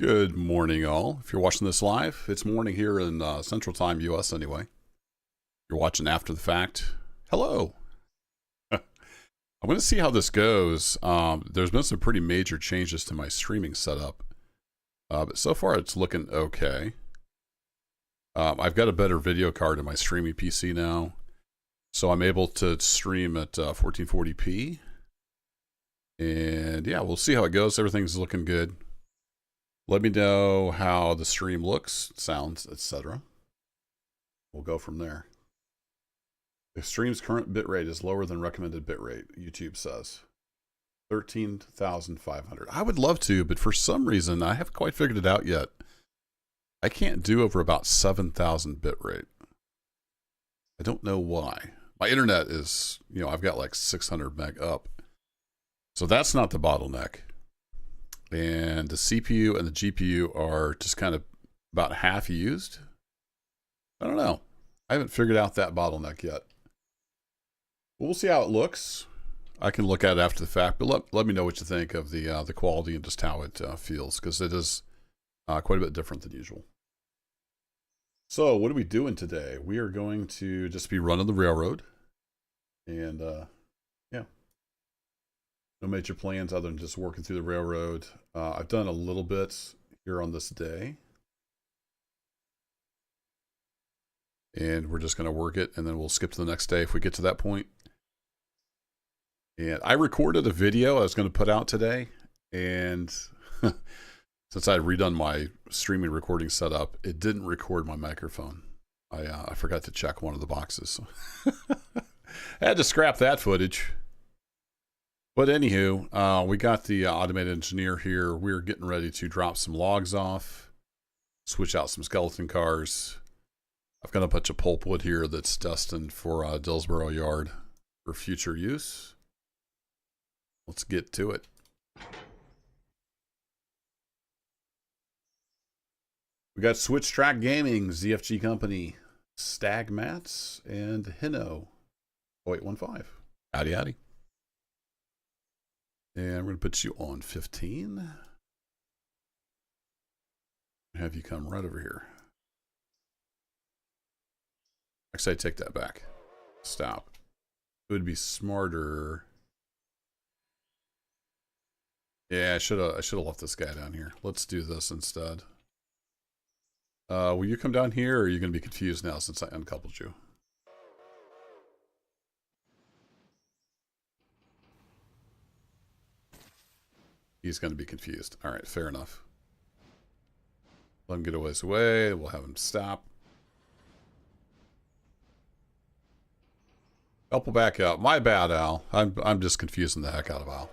Good morning, all. If you're watching this live, it's morning here in Central Time, US anyway. You're watching after the fact. Hello. I'm going to see how this goes. There's been some pretty major changes to my streaming setup, but so far it's looking okay. I've got a better video card in my streaming PC now, so I'm able to stream at 1440p. And yeah, we'll see how it goes. Everything's looking good. Let me know how the stream looks, sounds, etc. We'll go from there. The stream's current bitrate is lower than recommended bitrate, YouTube says. 13,500. I would love to, but for some reason, I haven't quite figured it out yet. I can't do over about 7,000 bitrate. I don't know why. My internet is, I've got like 600 meg up. So that's not the bottleneck. And the CPU and the GPU are just kind of about half used. I don't know. I haven't figured out that bottleneck yet. We'll see how it looks. I can look at it after the fact, but let me know what you think of the quality and just how it feels, because it is quite a bit different than usual. So what are we doing today? We are going to just be running the railroad. And yeah. No major plans other than just working through the railroad. I've done a little bit here on this day. And we're just going to work it, and then we'll skip to the next day if we get to that point. And I recorded a video I was going to put out today. And since I had redone my streaming recording setup, it didn't record my microphone. I forgot to check one of the boxes. So I had to scrap that footage. But anywho, we got the automated engineer here. We're getting ready to drop some logs off, switch out some skeleton cars. I've got a bunch of pulpwood here that's destined for Dillsboro Yard for future use. Let's get to it. We got Switch Track Gaming, ZFG Company, Stag Mats, and Hino 0815. Howdy, howdy. And we're going to put you on 15. Have you come right over here. Actually, I take that back. Stop. It would be smarter. Yeah, I should have left this guy down here. Let's do this instead. Will you come down here, or are you going to be confused now since I uncoupled you? He's going to be confused. All right, fair enough. Let him get a ways away. We'll have him stop. Help him back out. My bad, Al. I'm just confusing the heck out of Al.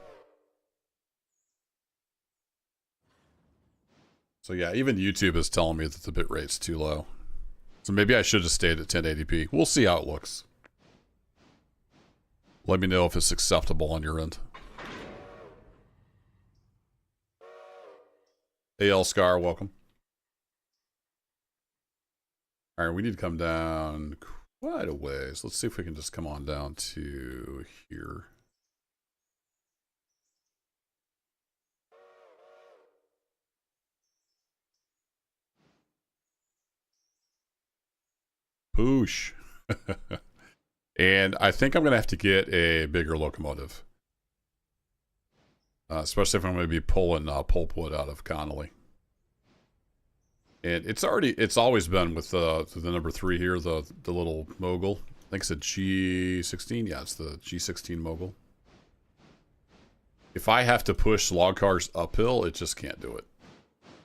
So yeah, even YouTube is telling me that the bitrate's too low. So maybe I should have stayed at 1080p. We'll see how it looks. Let me know if it's acceptable on your end. AL Scar, welcome. All right, we need to come down quite a ways. Let's see if we can just come on down to here. Poosh. And I think I'm going to have to get a bigger locomotive. Especially if I'm going to be pulling pulpwood out of Connolly. And it's always been with the number 3 here, the little mogul. I think it's a G16. Yeah, it's the G16 mogul. If I have to push log cars uphill, it just can't do it.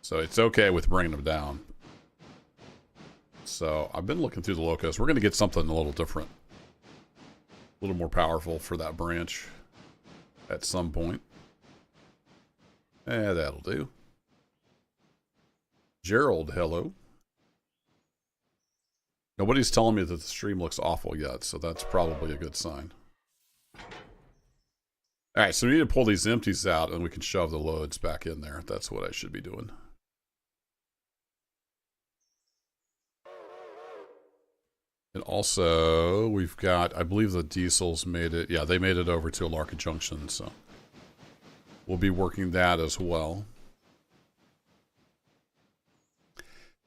So it's okay with bringing them down. So I've been looking through the locos. We're going to get something a little different. A little more powerful for that branch at some point. That'll do. Gerald, hello. Nobody's telling me that the stream looks awful yet, so that's probably a good sign. Alright, so we need to pull these empties out and we can shove the loads back in there. That's what I should be doing. And also, we've got, I believe the diesels made it, yeah, they made it over to Alarka Junction, so we'll be working that as well.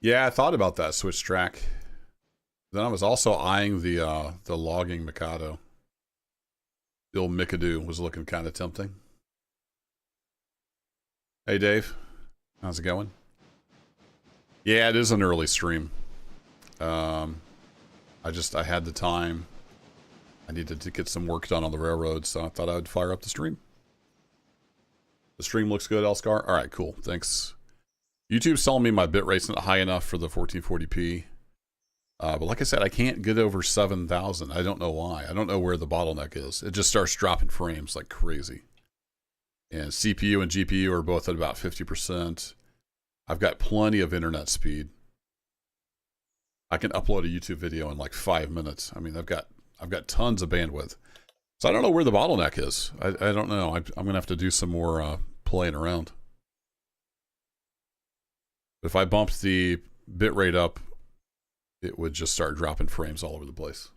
Yeah, I thought about that switch track. Then I was also eyeing the logging Mikado. The old Mikado was looking kind of tempting. Hey Dave, how's it going? Yeah, it is an early stream. I had the time. I needed to get some work done on the railroad, so I thought I would fire up the stream. The stream looks good, Elskar. All right, cool. Thanks. YouTube's telling me my bitrate's not high enough for the 1440p. But like I said, I can't get over 7,000. I don't know why. I don't know where the bottleneck is. It just starts dropping frames like crazy. And CPU and GPU are both at about 50%. I've got plenty of internet speed. I can upload a YouTube video in like 5 minutes. I mean, I've got tons of bandwidth. So I don't know where the bottleneck is. I don't know. I'm going to have to do some more playing around. If I bumped the bitrate up, it would just start dropping frames all over the place.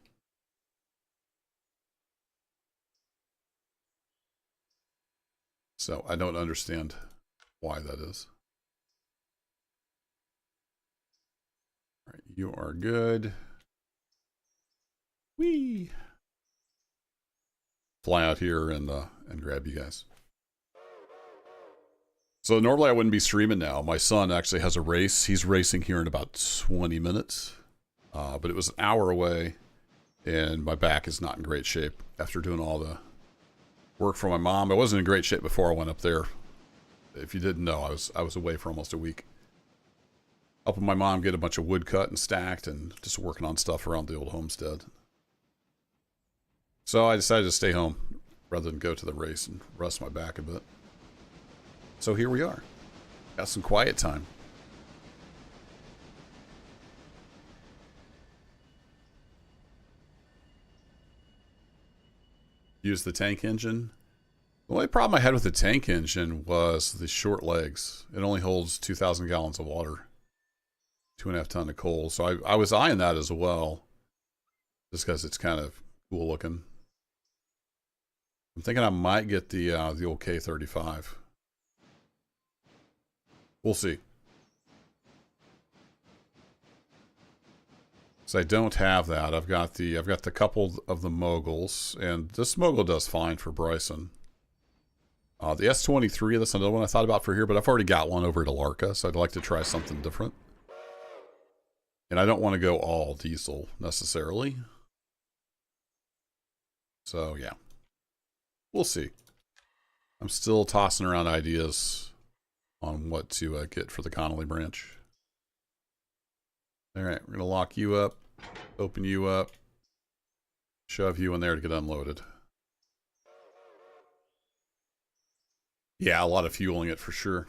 So I don't understand why that is. All right, you are good. Whee! Fly out here and grab you guys. So normally I wouldn't be streaming now. My son actually has a race. He's racing here in about 20 minutes. But it was an hour away, and my back is not in great shape after doing all the work for my mom. I wasn't in great shape before I went up there. If you didn't know, I was away for almost a week. Helping my mom get a bunch of wood cut and stacked and just working on stuff around the old homestead. So I decided to stay home rather than go to the race and rust my back a bit. So here we are. Got some quiet time. Use the tank engine. The only problem I had with the tank engine was the short legs. It only holds 2,000 gallons of water, 2.5 tons of coal. So I was eyeing that as well, just because it's kind of cool looking. I'm thinking I might get the old K35. We'll see. So I don't have that. I've got the couple of the moguls, and this mogul does fine for Bryson. The S23, that's another one I thought about for here, but I've already got one over at Appalachia, so I'd like to try something different. And I don't want to go all diesel necessarily. So yeah, we'll see. I'm still tossing around ideas on what to get for the Connolly branch. All right, we're going to lock you up, open you up, shove you in there to get unloaded. Yeah, a lot of fueling it for sure.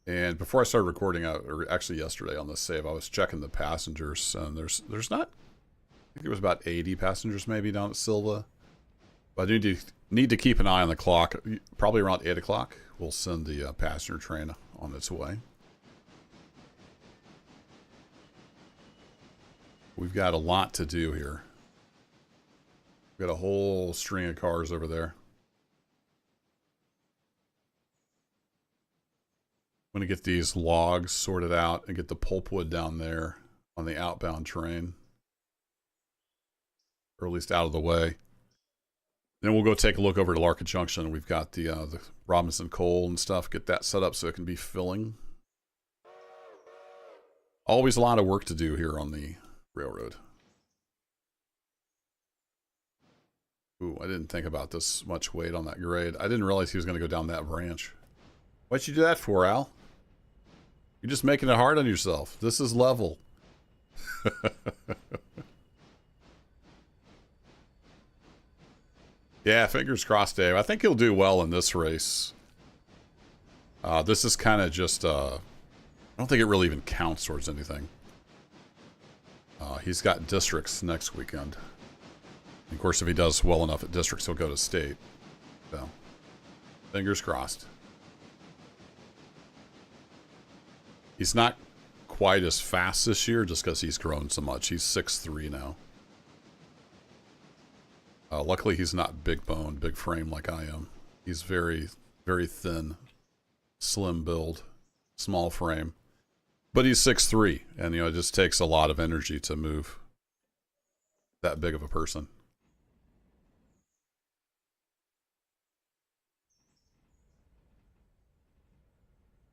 And before I started recording, or actually yesterday on this save, I was checking the passengers, and there's not, I think there was about 80 passengers maybe down at Silva. But I need to keep an eye on the clock. Probably around 8 o'clock, we'll send the passenger train on its way. We've got a lot to do here. We've got a whole string of cars over there. I'm going to get these logs sorted out and get the pulpwood down there on the outbound train. Or at least out of the way. Then we'll go take a look over to Larkin Junction. We've got the Robinson coal and stuff. Get that set up so it can be filling. Always a lot of work to do here on the railroad. Ooh, I didn't think about this much weight on that grade. I didn't realize he was going to go down that branch. What'd you do that for, Al? You're just making it hard on yourself. This is level. Yeah, fingers crossed, Dave. I think he'll do well in this race. This is kind of just... I don't think it really even counts towards anything. He's got districts next weekend. And of course, if he does well enough at districts, he'll go to state. So, fingers crossed. He's not quite as fast this year just because he's grown so much. He's 6'3" now. Luckily, he's not big bone, big frame like I am. He's very, very thin, slim build. small frame. But he's 6'3", and it just takes a lot of energy to move that big of a person.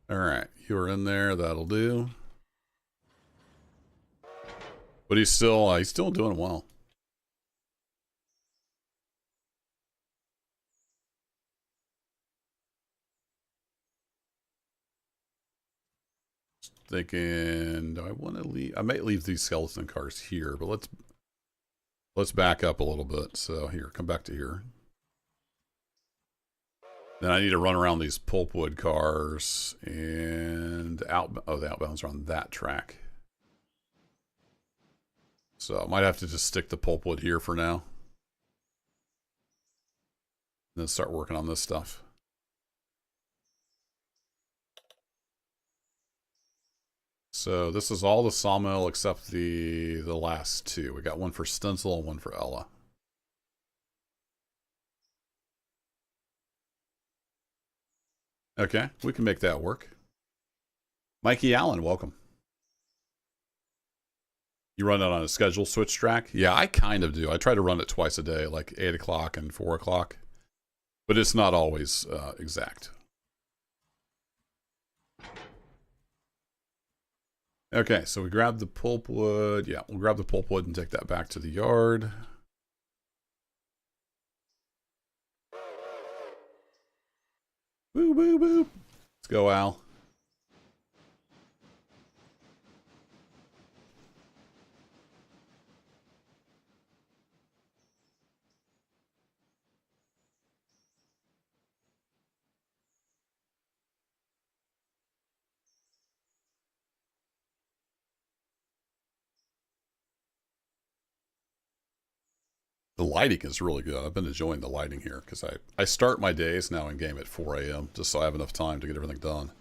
All right, you are in there. That'll do. But he's still doing well. Thinking, do I want to leave? I might leave these skeleton cars here, but let's back up a little bit. So here, come back to here. Then I need to run around these pulpwood cars and out. Oh, the outbounds are on that track. So I might have to just stick the pulpwood here for now. And then start working on this stuff. So this is all the sawmill except the last two. We got one for Stencil and one for Ella. Okay, we can make that work. Mikey Allen, welcome. You run it on a schedule switch track? Yeah, I kind of do. I try to run it twice a day, like 8 o'clock and 4 o'clock. But it's not always exact. Okay, so we grab the pulpwood. Yeah, we'll grab the pulpwood and take that back to the yard. Boo, boo, boo. Let's go, Al. The lighting is really good. I've been enjoying the lighting here because I start my days now in game at 4 a.m. just so I have enough time to get everything done.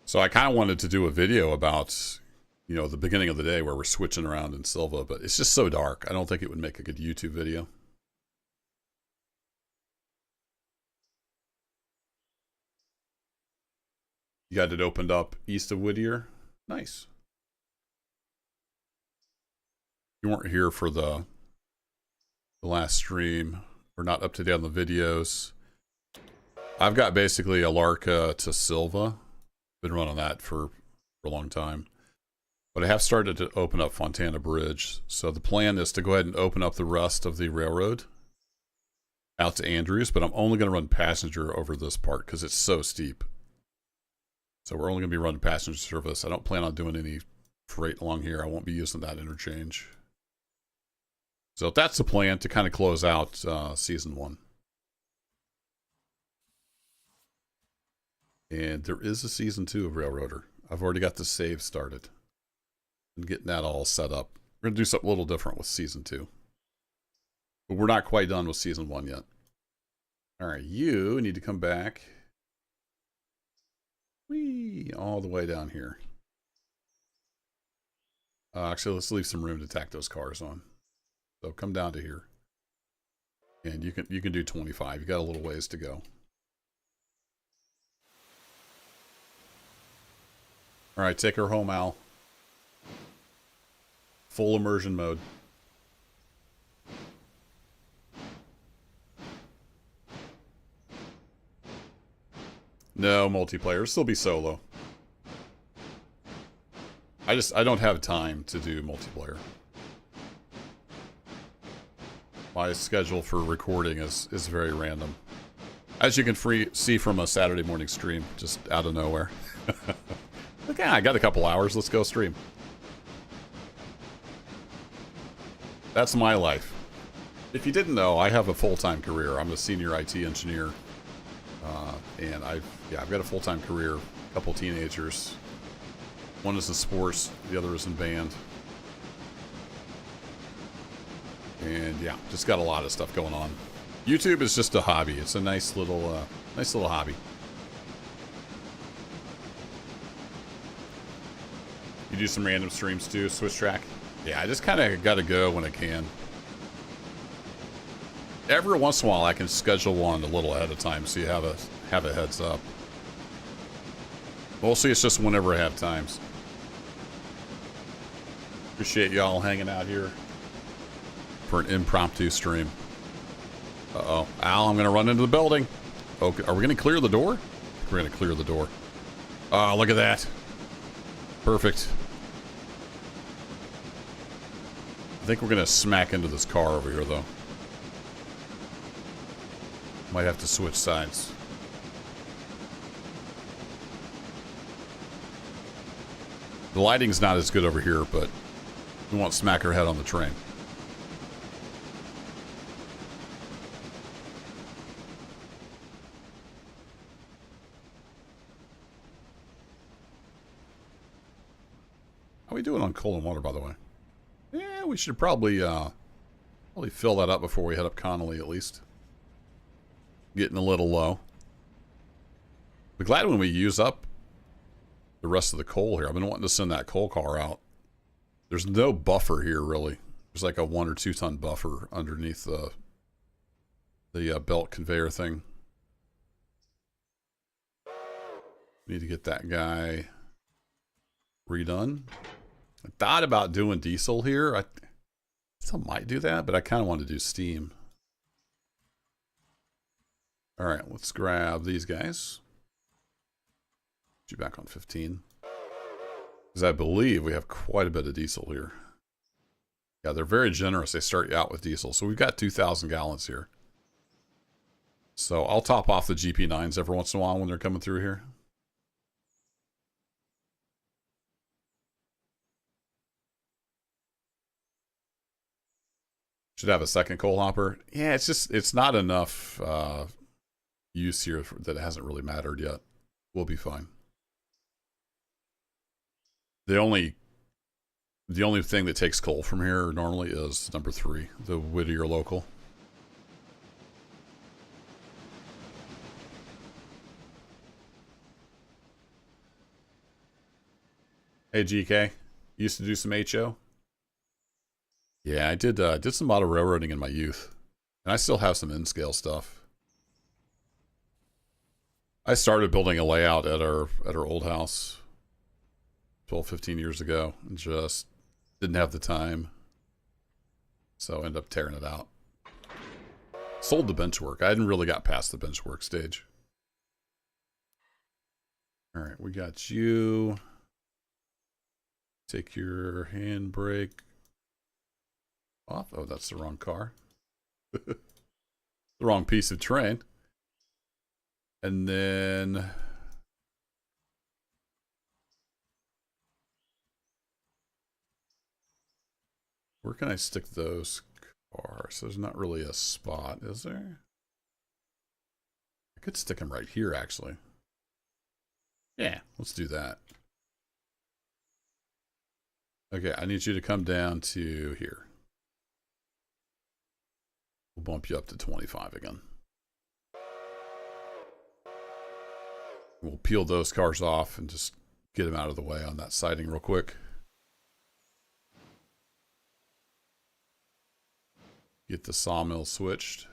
So I kind of wanted to do a video about, the beginning of the day where we're switching around in Silva, but it's just so dark. I don't think it would make a good YouTube video. You got it opened up east of Whittier. Nice. You weren't here for the last stream. We're not up to date on the videos. I've got basically Appalachia to Silva. Been running that for a long time. But I have started to open up Fontana Bridge. So the plan is to go ahead and open up the rest of the railroad out to Andrews. But I'm only going to run passenger over this part because it's so steep. So we're only going to be running passenger service. I don't plan on doing any freight along here. I won't be using that interchange. So that's the plan to kind of close out season 1. And there is a season 2 of Railroader. I've already got the save started and getting that all set up. We're going to do something a little different with season 2. But we're not quite done with season 1 yet. All right, you need to come back. Whee, all the way down here. Actually, let's leave some room to tack those cars on. So come down to here. And you can do 25. You got a little ways to go. All right, take her home, Al. Full immersion mode. No multiplayer. It'll still be solo. I don't have time to do multiplayer. My schedule for recording is very random. As you can see from a Saturday morning stream, just out of nowhere. Okay, I got a couple hours. Let's go stream. That's my life. If you didn't know, I have a full-time career. I'm a senior IT engineer. And I've got a full-time career. A couple teenagers. One is in sports. The other is in band. And yeah, just got a lot of stuff going on. YouTube is just a hobby. It's a nice little hobby. You do some random streams too, switch track? Yeah, I just kind of got to go when I can. Every once in a while, I can schedule one a little ahead of time, so you have a heads up. Mostly it's just whenever I have times. Appreciate y'all hanging out here for an impromptu stream. Uh-oh. Al, I'm going to run into the building. Okay, are we going to clear the door? We're going to clear the door. Oh, look at that. Perfect. I think we're going to smack into this car over here, though. Might have to switch sides. The lighting's not as good over here, but we won't smack her head on the train. How are we doing on coal and water, by the way? Yeah, we should probably fill that up before we head up Connolly, at least. Getting a little low. Be glad when we use up the rest of the coal here. I've been wanting to send that coal car out. There's no buffer here, really. There's like a 1 or 2 ton buffer underneath the belt conveyor thing. Need to get that guy redone. I thought about doing diesel here. I still might do that, but I kind of want to do steam. All right, let's grab these guys. Get you back on 15. Because I believe we have quite a bit of diesel here. Yeah, they're very generous. They start you out with diesel. So we've got 2,000 gallons here. So I'll top off the GP9s every once in a while when they're coming through here. Should have a second coal hopper. Yeah, it's not enough use here that it hasn't really mattered yet. We'll be fine. The only thing that takes coal from here normally is number 3, the Whittier local. Hey GK, used to do some HO. Yeah, I did some auto railroading in my youth. And I still have some in-scale stuff. I started building a layout at our old house 12, 15 years ago and just didn't have the time. So I ended up tearing it out. Sold the bench work. I hadn't really got past the bench work stage. All right, we got you. Take your handbrake off. Oh, that's the wrong car. The wrong piece of train. And then where can I stick those cars? There's not really a spot, is there? I could stick them right here, actually. Yeah, let's do that. Okay, I need you to come down to here. We'll bump you up to 25 again. We'll peel those cars off and just get them out of the way on that siding real quick. Get the sawmill switched.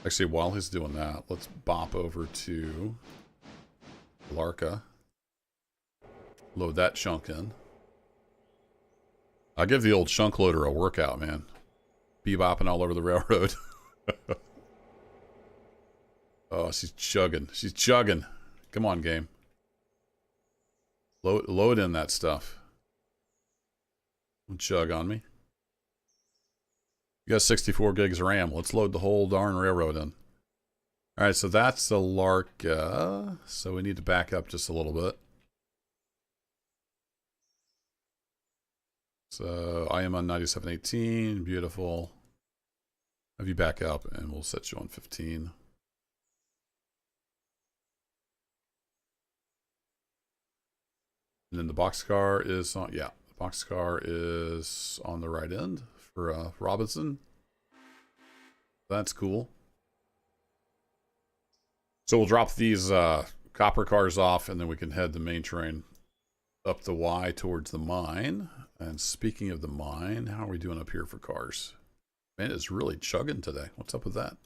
Actually, while he's doing that, let's bop over to Appalachia. Load that chunk in. I'll give the old chunk loader a workout, man. Bebopping all over the railroad. Oh, she's chugging. She's chugging. Come on, game. Load in that stuff. Don't chug on me. You got 64 gigs of RAM. Let's load the whole darn railroad in. All right, so that's the Larka. So we need to back up just a little bit. So I am on 9718. Beautiful. Have you back up and we'll set you on 15. And then the boxcar is on, yeah, the boxcar is on the right end for Robinson. That's cool. So we'll drop these copper cars off and then we can head the main train up the Y towards the mine. And speaking of the mine, how are we doing up here for cars? Man, it's really chugging today. What's up with that?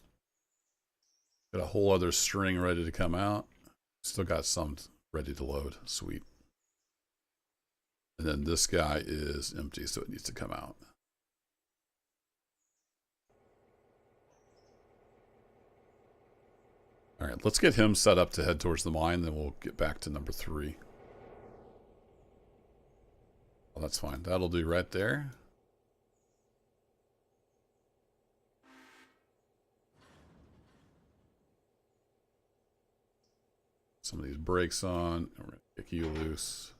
Got a whole other string ready to come out. Still got some ready to load. Sweet. And then this guy is empty, so it needs to come out. All right, let's get him set up to head towards the mine, then we'll get back to number 3. Well, that's fine. That'll do right there. Some of these brakes on. We're going to kick you loose.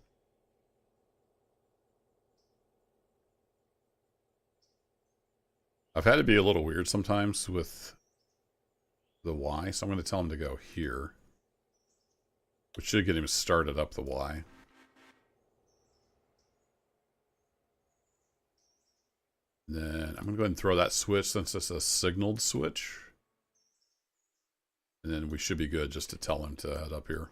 I've had to be a little weird sometimes with the Y, so I'm going to tell him to go here, which should get him started up the Y. Then I'm going to go ahead and throw that switch since it's a signaled switch. And then we should be good just to tell him to head up here.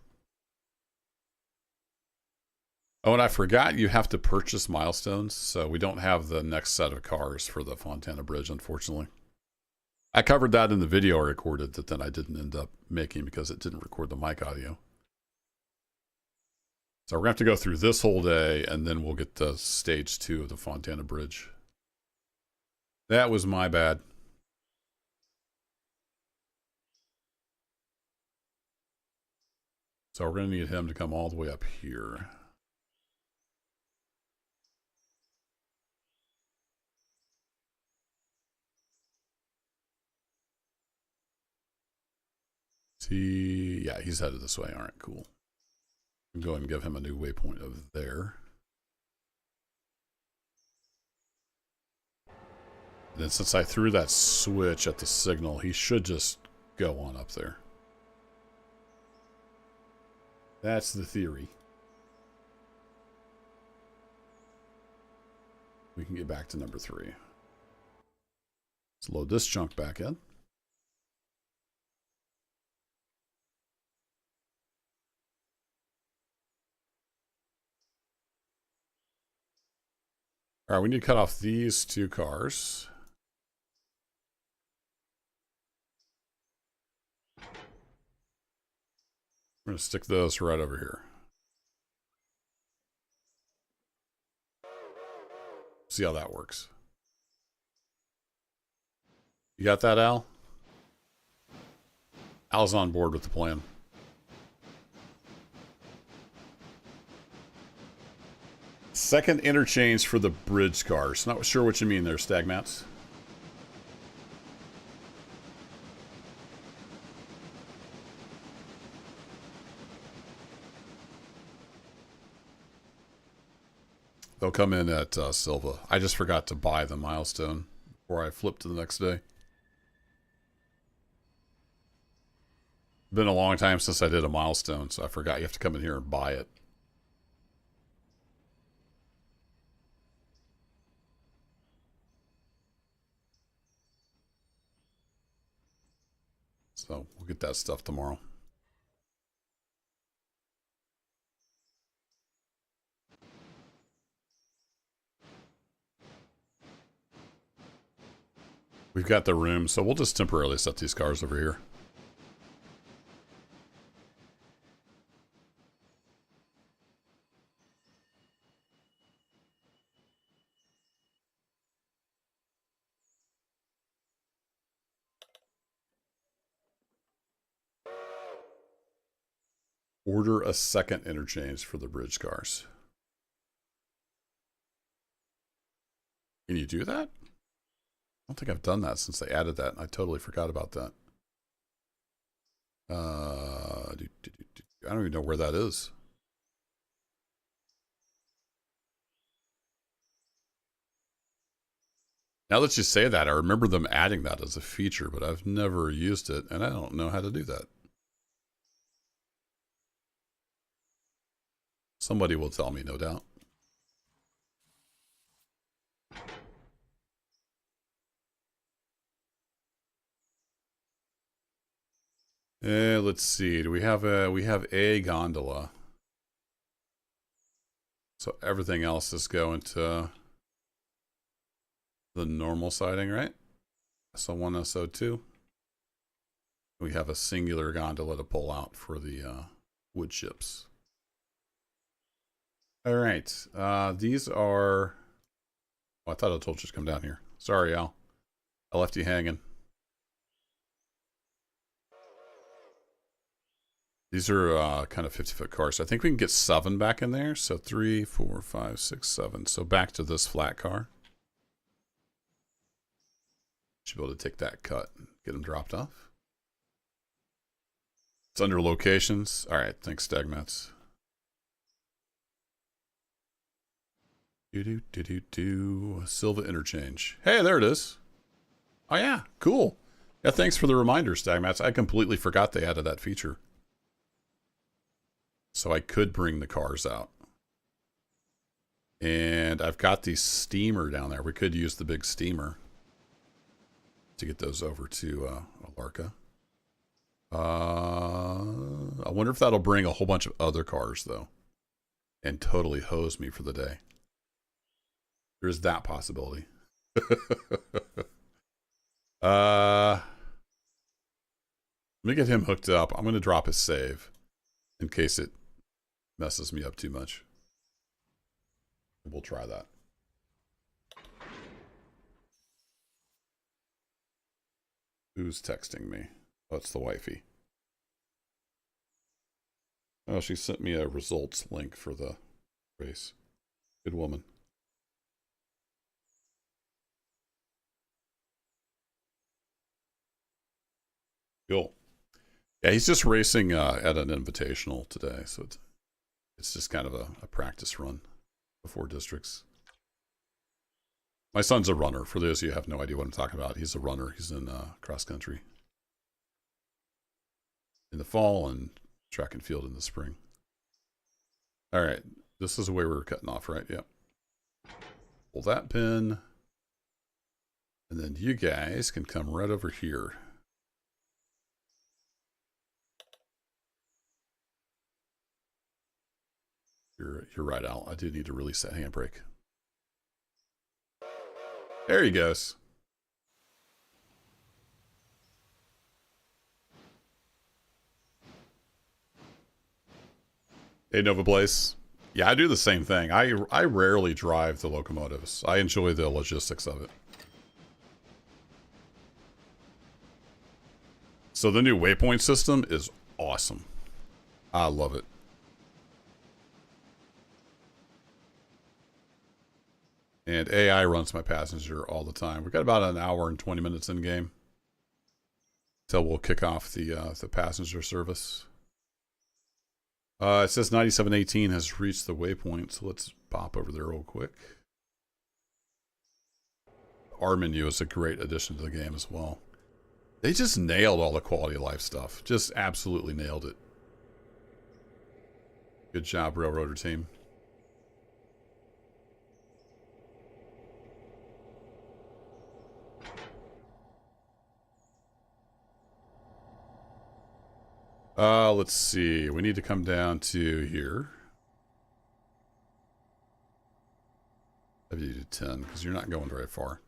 Oh, and I forgot you have to purchase milestones, so we don't have the next set of cars for the Fontana Bridge, unfortunately. I covered that in the video I recorded that then I didn't end up making because it didn't record the mic audio. So we're going to have to go through this whole day, and then we'll get to stage 2 of the Fontana Bridge. That was my bad. So we're going to need him to come all the way up here. Yeah, he's headed this way. All right, cool. Go ahead and give him a new waypoint of there. And then since I threw that switch at the signal, he should just go on up there. That's the theory. We can get back to number 3. Let's load this chunk back in. All right, we need to cut off these 2 cars. We're going to stick those right over here. See how that works. You got that, Al? Al's on board with the plan. Second interchange for the bridge cars. Not sure what you mean there, Stagmats. They'll come in at Silva. I just forgot to buy the milestone before I flipped to the next day. Been a long time since I did a milestone, so I forgot you have to come in here and buy it. So we'll get that stuff tomorrow. We've got the room, so we'll just temporarily set these cars over here. Order a second interchange for the bridge cars. Can you do that? I don't think I've done that since they added that. I totally forgot about that. I don't even know where that is. Now that you say that, I remember them adding that as a feature, but I've never used it, and I don't know how to do that. Somebody will tell me, no doubt. Let's see. Do we have a gondola? So everything else is going to the normal siding, right? SO1, SO2. We have a singular gondola to pull out for the wood ships. All right. These are... Oh, I thought I told you to come down here. Sorry, Al. I left you hanging. These are kind of 50-foot cars. So I think we can get 7 back in there. So 3, 4, 5, 6, 7. So back to this flat car. Should be able to take that cut and get them dropped off. It's under locations. All right. Thanks, Stagmats. Silva interchange. Hey, there it is. Oh, yeah. Cool. Yeah, thanks for the reminder, Stagmats. I completely forgot they added that feature. So I could bring the cars out. And I've got the steamer down there. We could use the big steamer to get those over to Appalachia. I wonder if that'll bring a whole bunch of other cars, though. And totally hose me for the day. There's that possibility. Let me get him hooked up. I'm going to drop his save in case it messes me up too much. We'll try that. Who's texting me? Oh, it's the wifey. Oh, she sent me a results link for the race. Good woman. Cool. Yeah, he's just racing at an invitational today, so it's just kind of a practice run before districts. My son's a runner. For those of you who have no idea what I'm talking about, he's a runner. He's in cross country in the fall and track and field in the spring. All right, this is the way we're cutting off, right? Yep. Pull that pin, and then you guys can come right over here. You're right, Al. I do need to release that handbrake. There he goes. Hey, Nova Blaze. Yeah, I do the same thing. I rarely drive the locomotives. I enjoy the logistics of it. So the new waypoint system is awesome. I love it. And AI runs my passenger all the time. We've got about an hour and 20 minutes in game till we'll kick off the passenger service. It says 9718 has reached the waypoint, so let's pop over there real quick. Our menu is a great addition to the game as well. They just nailed all the quality of life stuff. Just absolutely nailed it. Good job, Railroader team. Let's see. We need to come down to here. I have you do 10 because you're not going very far.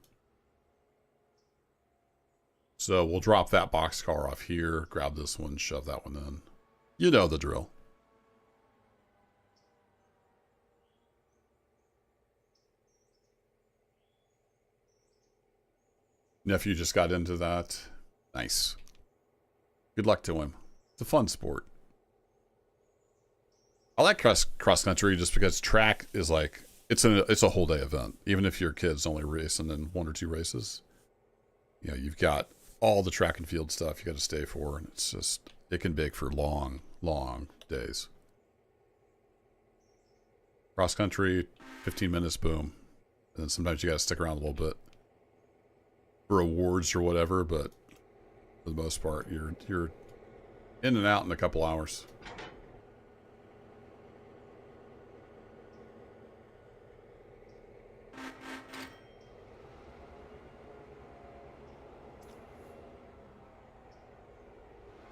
So we'll drop that boxcar off here, grab this one, shove that one in. You know the drill. Nephew just got into that. Nice. Good luck to him. It's a fun sport. I like cross country just because track is like it's a whole day event. Even if your kid's only racing in 1 or 2 races, you know, you've got all the track and field stuff you got to stay for, and it's just it can bake for long days. Cross country, 15 minutes, boom, and then sometimes you got to stick around a little bit for awards or whatever, but for the most part, you're in and out in a couple hours.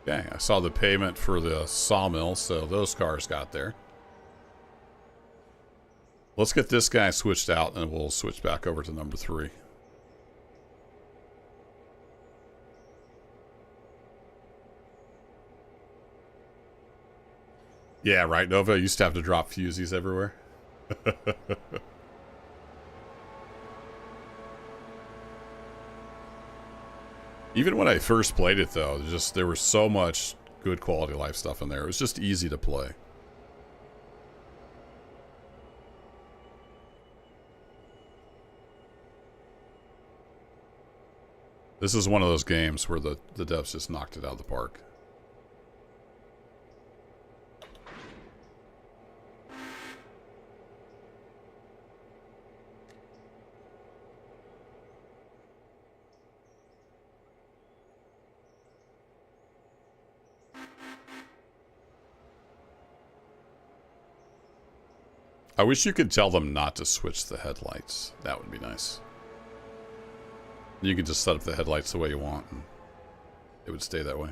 Okay, I saw the payment for the sawmill, so those cars got there. Let's get this guy switched out, and we'll switch back over to number 3. Yeah, right, Nova used to have to drop fusees everywhere. Even when I first played it, though, there was so much good quality of life stuff in there. It was just easy to play. This is one of those games where the devs just knocked it out of the park. I wish you could tell them not to switch the headlights. That would be nice. You could just set up the headlights the way you want, and it would stay that way.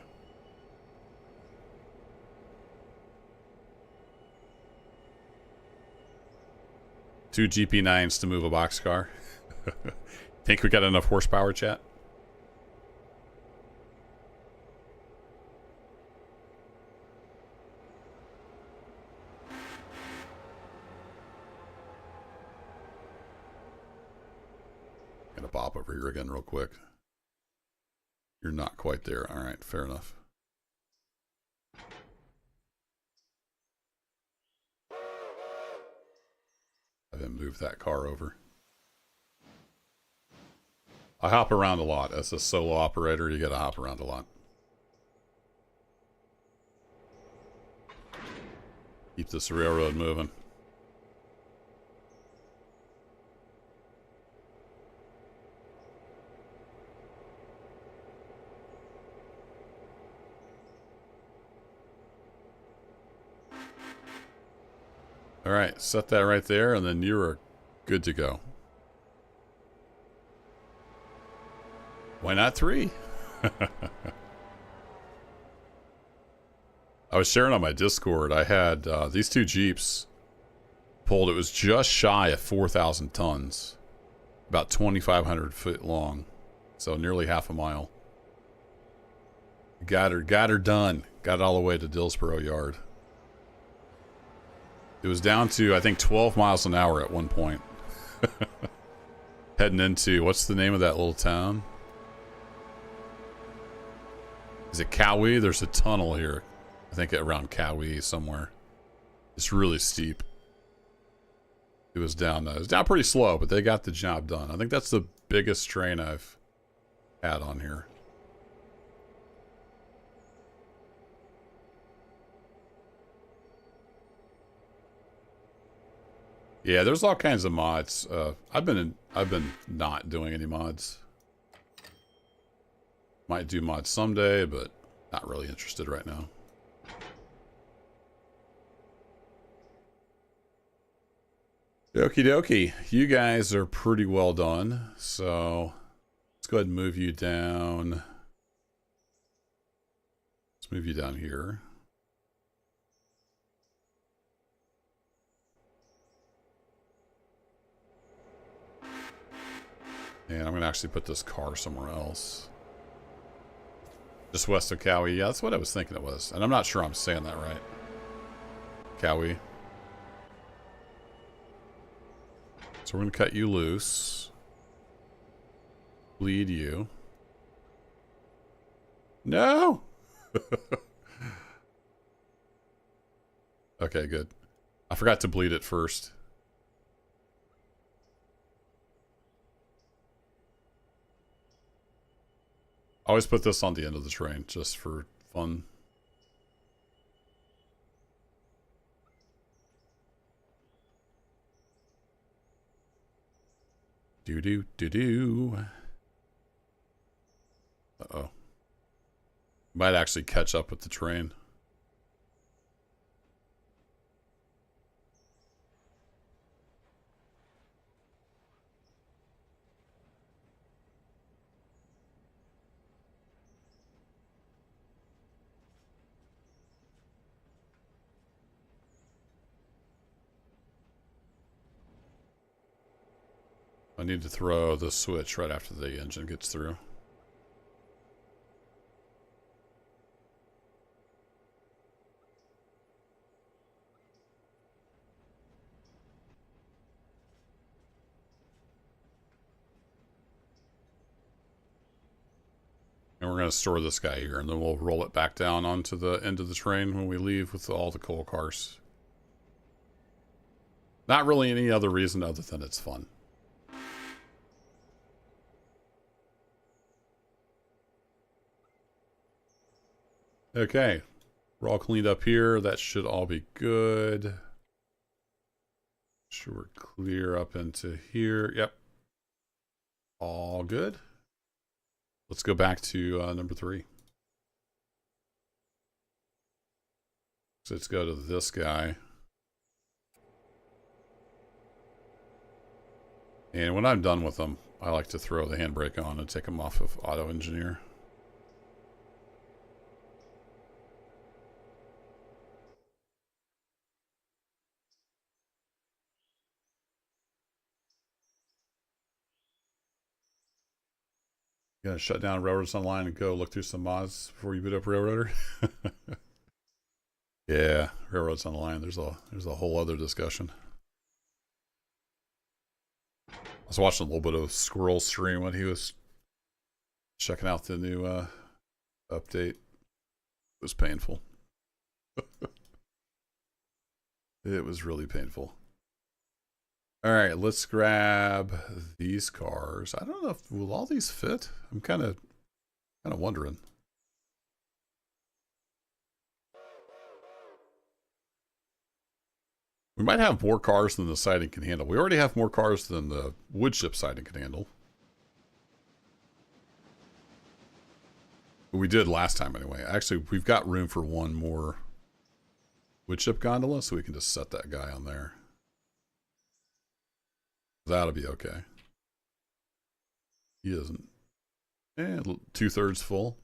Two GP9s to move a boxcar. Think we got enough horsepower, chat? Gonna bop over here again real quick. You're not quite there. All right, fair enough. I didn't move that car over. I hop around a lot. As a solo operator, you gotta hop around a lot. Keep this railroad moving. All right, set that right there, and then you're good to go. Why not 3? I was sharing on my Discord. I had these two Jeeps pulled. It was just shy of 4,000 tons, about 2,500 feet long, so nearly half a mile. Got her done. Got it all the way to Dillsboro Yard. It was down to, I think, 12 miles an hour at one point. Heading into, what's the name of that little town? Is it Cowie? There's a tunnel here. I think around Cowie somewhere. It's really steep. It was down pretty slow, but they got the job done. I think that's the biggest train I've had on here. Yeah, there's all kinds of mods. I've been not doing any mods. Might do mods someday, but not really interested right now. Okie dokie. You guys are pretty well done, so let's go ahead and move you down. Let's move you down here. And I'm going to actually put this car somewhere else. Just west of Cowie. Yeah, that's what I was thinking it was. And I'm not sure I'm saying that right. Cowie. So we're going to cut you loose. Bleed you. No! Okay, good. I forgot to bleed it first. I always put this on the end of the train just for fun. Do-do-do-do. Uh-oh. Might actually catch up with the train. I need to throw the switch right after the engine gets through. And we're going to store this guy here, and then we'll roll it back down onto the end of the train when we leave with all the coal cars. Not really any other reason other than it's fun. Okay. We're all cleaned up here. That should all be good. Sure, we're clear up into here. Yep. All good. Let's go back to number 3. So let's go to this guy. And when I'm done with them, I like to throw the handbrake on and take them off of auto engineer. You gotta shut down Railroads Online and go look through some mods before you boot up Railroader. Yeah, Railroads Online. There's a whole other discussion. I was watching a little bit of Squirrel stream when he was checking out the new update. It was painful. It was really painful. All right, let's grab these cars. I don't know if will all these fit. I'm kind of wondering. We might have more cars than the siding can handle. We already have more cars than the wood chip siding can handle. We did last time anyway. Actually, we've got room for one more wood chip gondola, so we can just set that guy on there. That'll be okay. He isn't. And 2/3 full.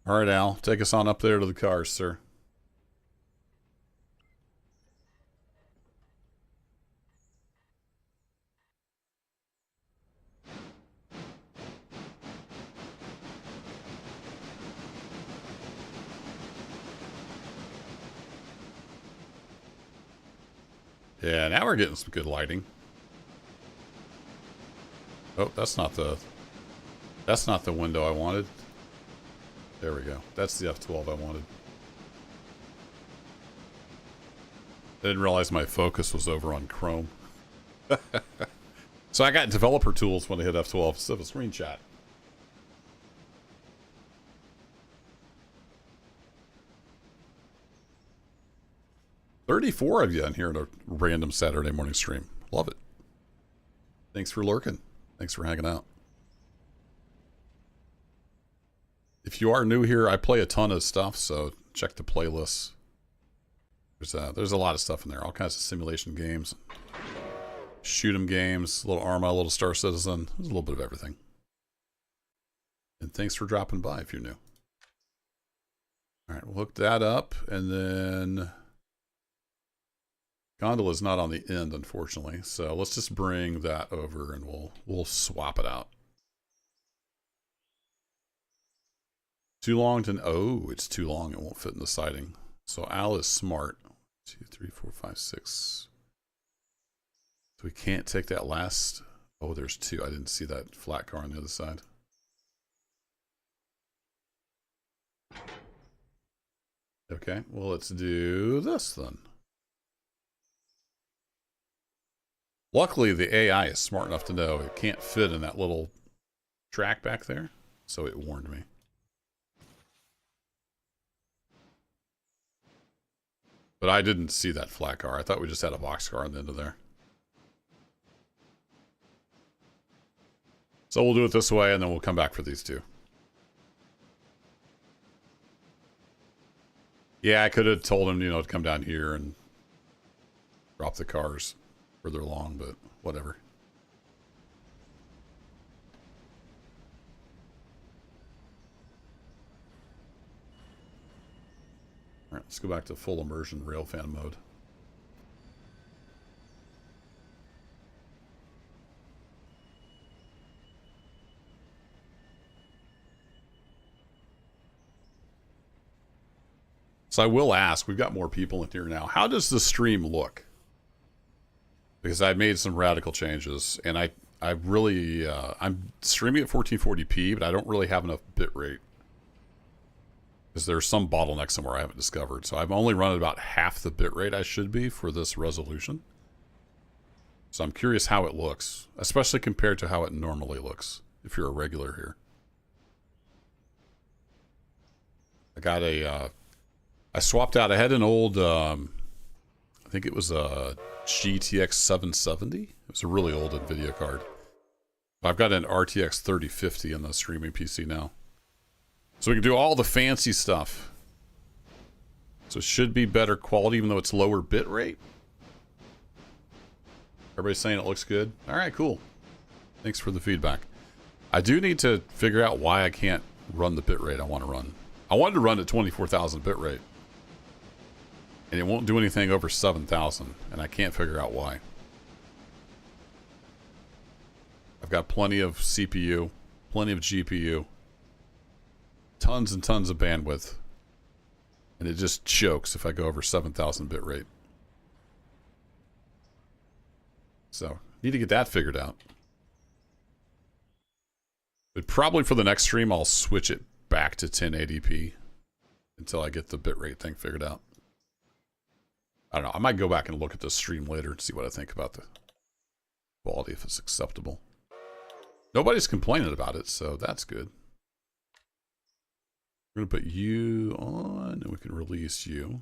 All right, Al, take us on up there to the cars, sir. Yeah, now we're getting some good lighting. Oh, that's not the window I wanted. There we go. That's the F12 I wanted. I didn't realize my focus was over on Chrome. So I got developer tools when I hit F12 instead of a screenshot. $34 of you in here in a random Saturday morning stream. Love it. Thanks for lurking. Thanks for hanging out. If you are new here, I play a ton of stuff, so check the playlists. There's a lot of stuff in there. All kinds of simulation games. Shoot 'em games, a little Arma, a little Star Citizen. There's a little bit of everything. And thanks for dropping by if you're new. All right, we'll hook that up, and then gondola's not on the end, unfortunately. So let's just bring that over, and we'll swap it out. Too long to... Oh, it's too long. It won't fit in the siding. So Al is smart. 2, 3, 4, 5, 6. So we can't take that last... Oh, there's 2. I didn't see that flat car on the other side. Okay, well, let's do this then. Luckily, the AI is smart enough to know it can't fit in that little track back there. So it warned me. But I didn't see that flat car. I thought we just had a box car on the end of there. So we'll do it this way, and then we'll come back for these 2. Yeah, I could have told him, to come down here and drop the cars further along, but whatever. All right, let's go back to full immersion railfan mode. So I will ask, we've got more people in here now. How does the stream look? Because I've made some radical changes, and I really, I'm streaming at 1440p, but I don't really have enough bitrate. Because there's some bottleneck somewhere I haven't discovered. So I'm only running about half the bitrate I should be for this resolution. So I'm curious how it looks, especially compared to how it normally looks, if you're a regular here. I got a, I swapped out, I had an old, I think it was a GTX 770. It was a really old NVIDIA card. I've got an RTX 3050 in the streaming PC now. So we can do all the fancy stuff. So it should be better quality even though it's lower bit rate. Everybody's saying it looks good. All right, cool. Thanks for the feedback. I do need to figure out why I can't run the bit rate I want to run. I wanted to run at 24,000 bit rate. And it won't do anything over 7,000. And I can't figure out why. I've got plenty of CPU, plenty of GPU. Tons and tons of bandwidth, and it just chokes if I go over 7,000 bit rate. So need to get that figured out. But probably for the next stream I'll switch it back to 1080p until I get the bitrate thing figured out. I don't know, I might go back and look at the stream later and see what I think about the quality, if it's acceptable. Nobody's complaining about it, so that's good. We're going to put you on, and we can release you.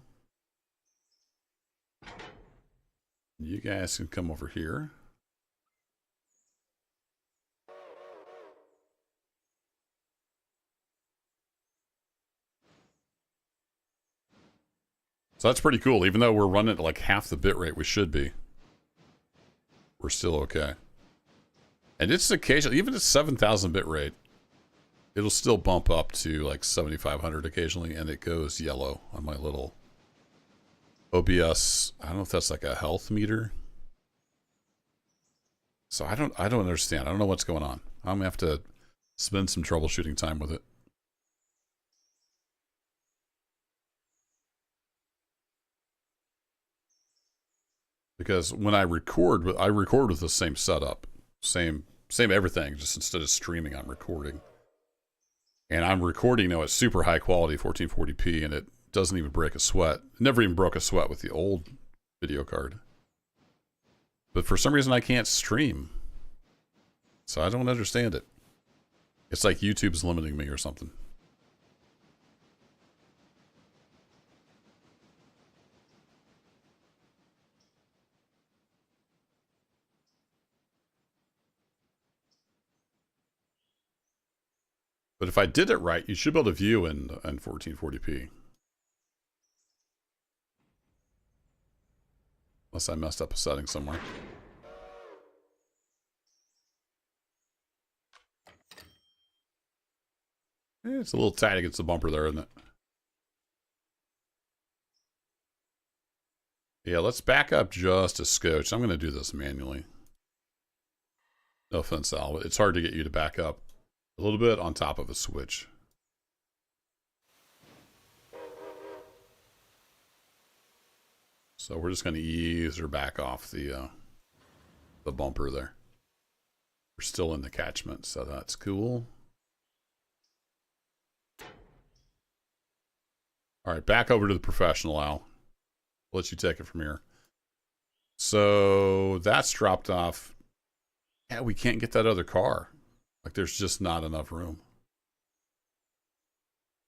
You guys can come over here. So that's pretty cool. Even though we're running at like half the bit rate we should be, we're still okay. And it's occasionally, even at 7,000 bit rate, it'll still bump up to like 7,500 occasionally, and it goes yellow on my little OBS. I don't know if that's like a health meter. So I don't understand. I don't know what's going on. I'm gonna have to spend some troubleshooting time with it. Because when I record with the same setup, same everything. Just instead of streaming, I'm recording. And I'm recording now at super high quality, 1440p, and it doesn't even break a sweat. It never even broke a sweat with the old video card. But for some reason I can't stream. So I don't understand it. It's like YouTube's limiting me or something. But if I did it right, you should be able to view in 1440p. Unless I messed up a setting somewhere. It's a little tight against the bumper there, isn't it? Yeah, let's back up just a scotch. I'm going to do this manually. No offense, Al, but it's hard to get you to back up a little bit on top of a switch. So we're just going to ease her back off the bumper there. We're still in the catchment, so that's cool. All right, back over to the professional, Al. I'll let you take it from here. So that's dropped off. Yeah, we can't get that other car. Like, there's just not enough room.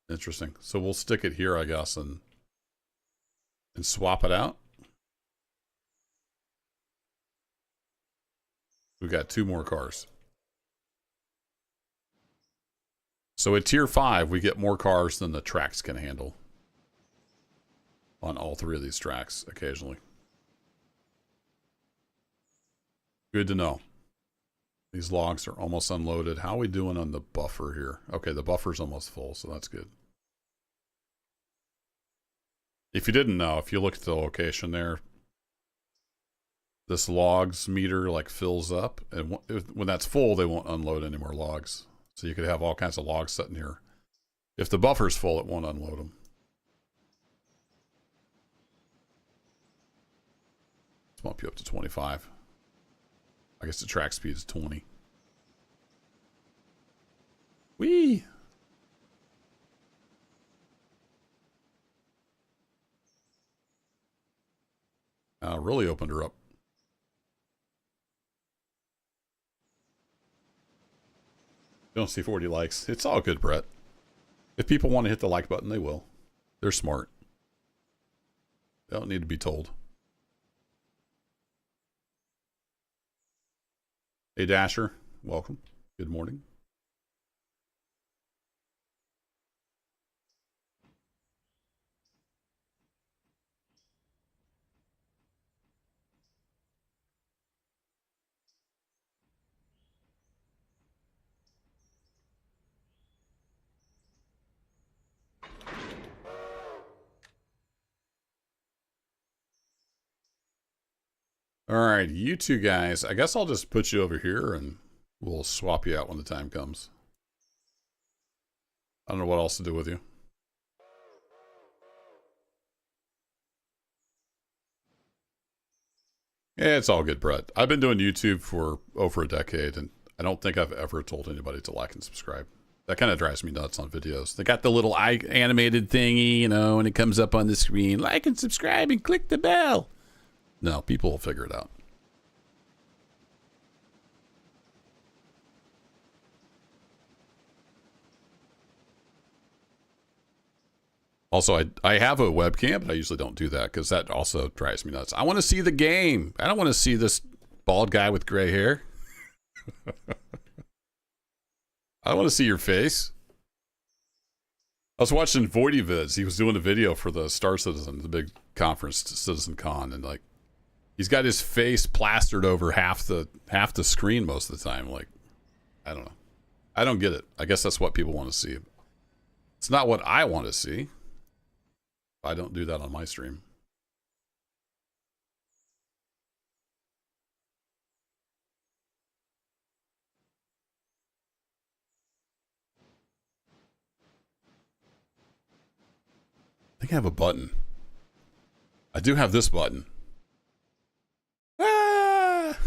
Interesting. So we'll stick it here, I guess, and swap it out. We've got 2 more cars. So at tier 5, we get more cars than the tracks can handle. On all 3 of these tracks, occasionally. Good to know. These logs are almost unloaded. How are we doing on the buffer here? Okay, the buffer's almost full, so that's good. If you didn't know, if you look at the location there, this logs meter like fills up, and when that's full, they won't unload any more logs. So you could have all kinds of logs sitting here. If the buffer's full, it won't unload them. bump you up to 25. I guess the track speed is 20. Whee! Really opened her up. Don't see 40 likes. It's all good, Brett. If people want to hit the like button, they will. They're smart. They don't need to be told. Hey, Dasher. Welcome. Good morning. All right, you two guys. I guess I'll just put you over here and we'll swap you out when the time comes. I don't know what else to do with you. Yeah, it's all good, Brett. I've been doing YouTube for over a decade, and I don't think I've ever told anybody to like and subscribe. That kind of drives me nuts on videos. They got the little animated thingy, you know, and it comes up on the screen. Like and subscribe and click the bell. No, people will figure it out. Also, I have a webcam, but I usually don't do that because that also drives me nuts. I want to see the game. I don't want to see this bald guy with gray hair. I want to see your face. I was watching Voidy vids. He was doing a video for the Star Citizen, the big conference, Citizen Con, and like he's got his face plastered over half the screen most of the time. Like, I don't know. I don't get it. I guess that's what people want to see. It's not what I want to see. I don't do that on my stream. I think I have a button. I do have this button. Ah!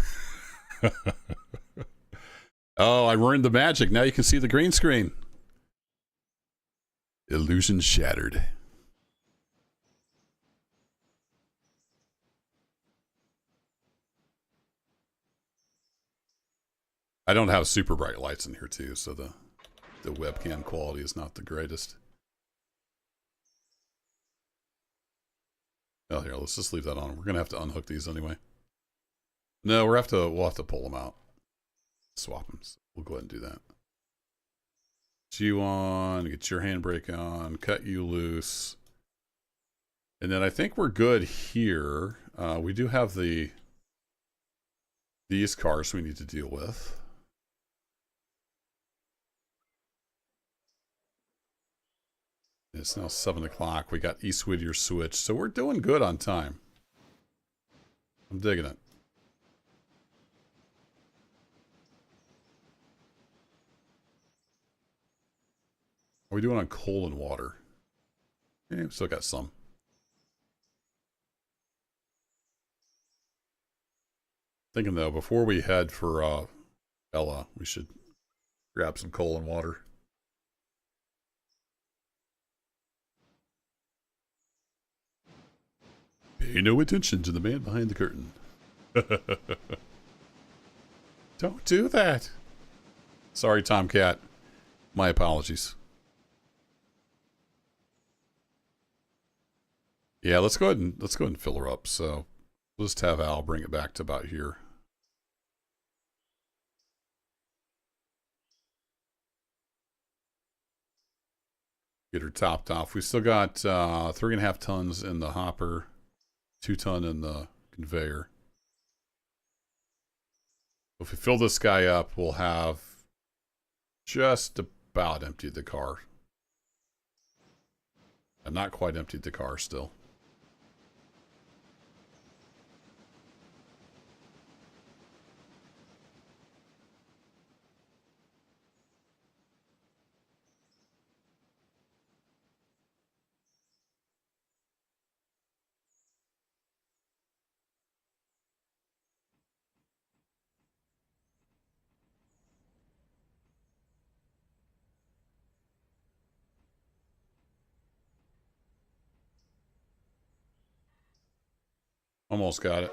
Oh, I ruined the magic. Now you can see the green screen. Illusion shattered. I don't have super bright lights in here too, so the webcam quality is not the greatest. Oh, here, let's just leave that on. We're gonna have to unhook these anyway. No, we'll have to pull them out. Swap them. So we'll go ahead and do that. Get you on, get your handbrake on, cut you loose. And then I think we're good here. We do have these cars we need to deal with. It's now 7 o'clock. We got East Whittier switch, so we're doing good on time. I'm digging it. What are we doing on coal and water? Yeah, we've still got some. Thinking though, before we head for Ella, we should grab some coal and water. Pay no attention to the man behind the curtain. Don't do that. Sorry, Tomcat. My apologies. Yeah, let's go ahead and fill her up. So let's just have Al bring it back to about here. Get her topped off. We still got 3.5 tons in the hopper, 2 ton in the conveyor. If we fill this guy up, we'll have just about emptied the car. And not quite emptied the car still. Almost got it.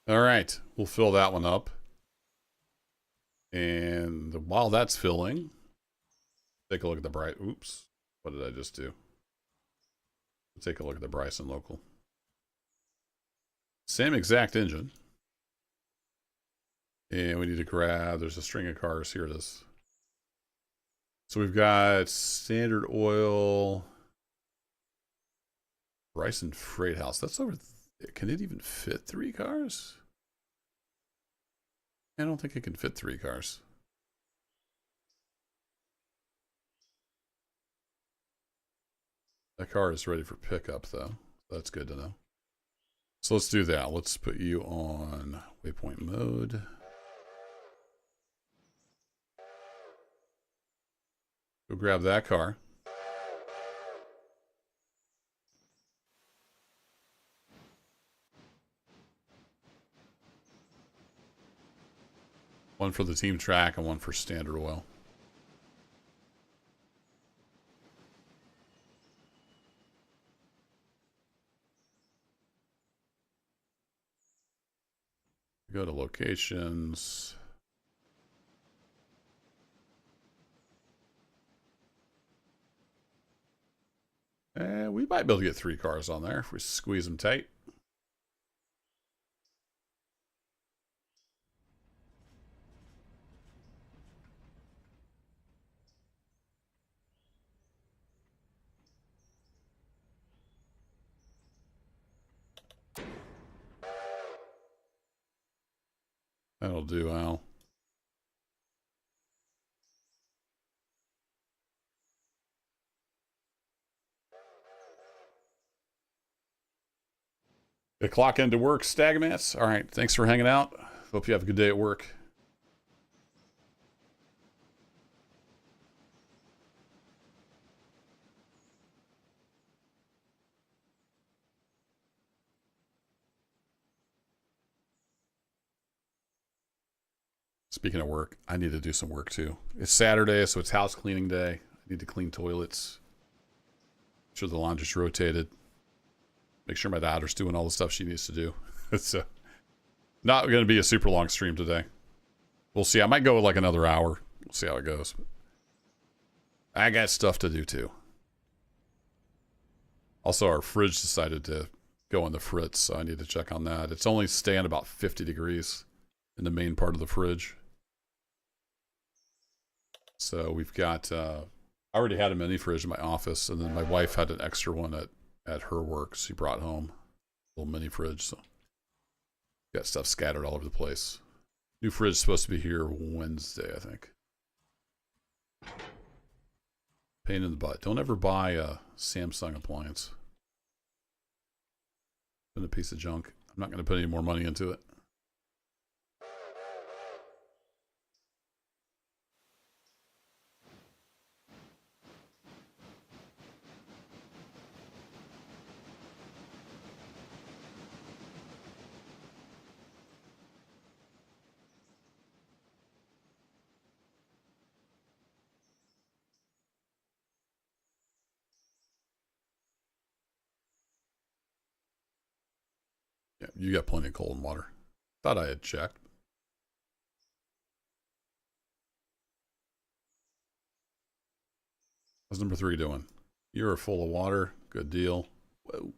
All right, we'll fill that one up. And while that's filling, take a look at the bright. Oops, what did I just do? Take a look at the Bryson local. Same exact engine. And we need to grab, there's a string of cars. Here it is. So we've got Standard Oil, Bryson Freight House. That's over. Can it even fit 3 cars? I don't think it can fit 3 cars. That car is ready for pickup, though. That's good to know. So let's do that. Let's put you on waypoint mode. Go grab that car. One for the team track and one for Standard Oil. Go to locations. We might be able to get 3 cars on there if we squeeze them tight. That'll do, Al. The clock into work, Stagmats. All right, thanks for hanging out. Hope you have a good day at work. Speaking of work, I need to do some work too. It's Saturday, so it's house cleaning day. I need to clean toilets. Make sure the laundry's rotated. Make sure my daughter's doing all the stuff she needs to do. It's not going to be a super long stream today. We'll see. I might go like another hour. We'll see how it goes. I got stuff to do too. Also, our fridge decided to go in the fritz, so I need to check on that. It's only staying about 50 degrees in the main part of the fridge. So we've got, I already had a mini fridge in my office, and then my wife had an extra one at her work. She brought home a little mini fridge, so got stuff scattered all over the place. New fridge is supposed to be here Wednesday, I think. Pain in the butt. Don't ever buy a Samsung appliance. It's been a piece of junk. I'm not going to put any more money into it. Yeah, you got plenty of cold and water. Thought I had checked. How's number 3 doing? You're full of water. Good deal. Whoa.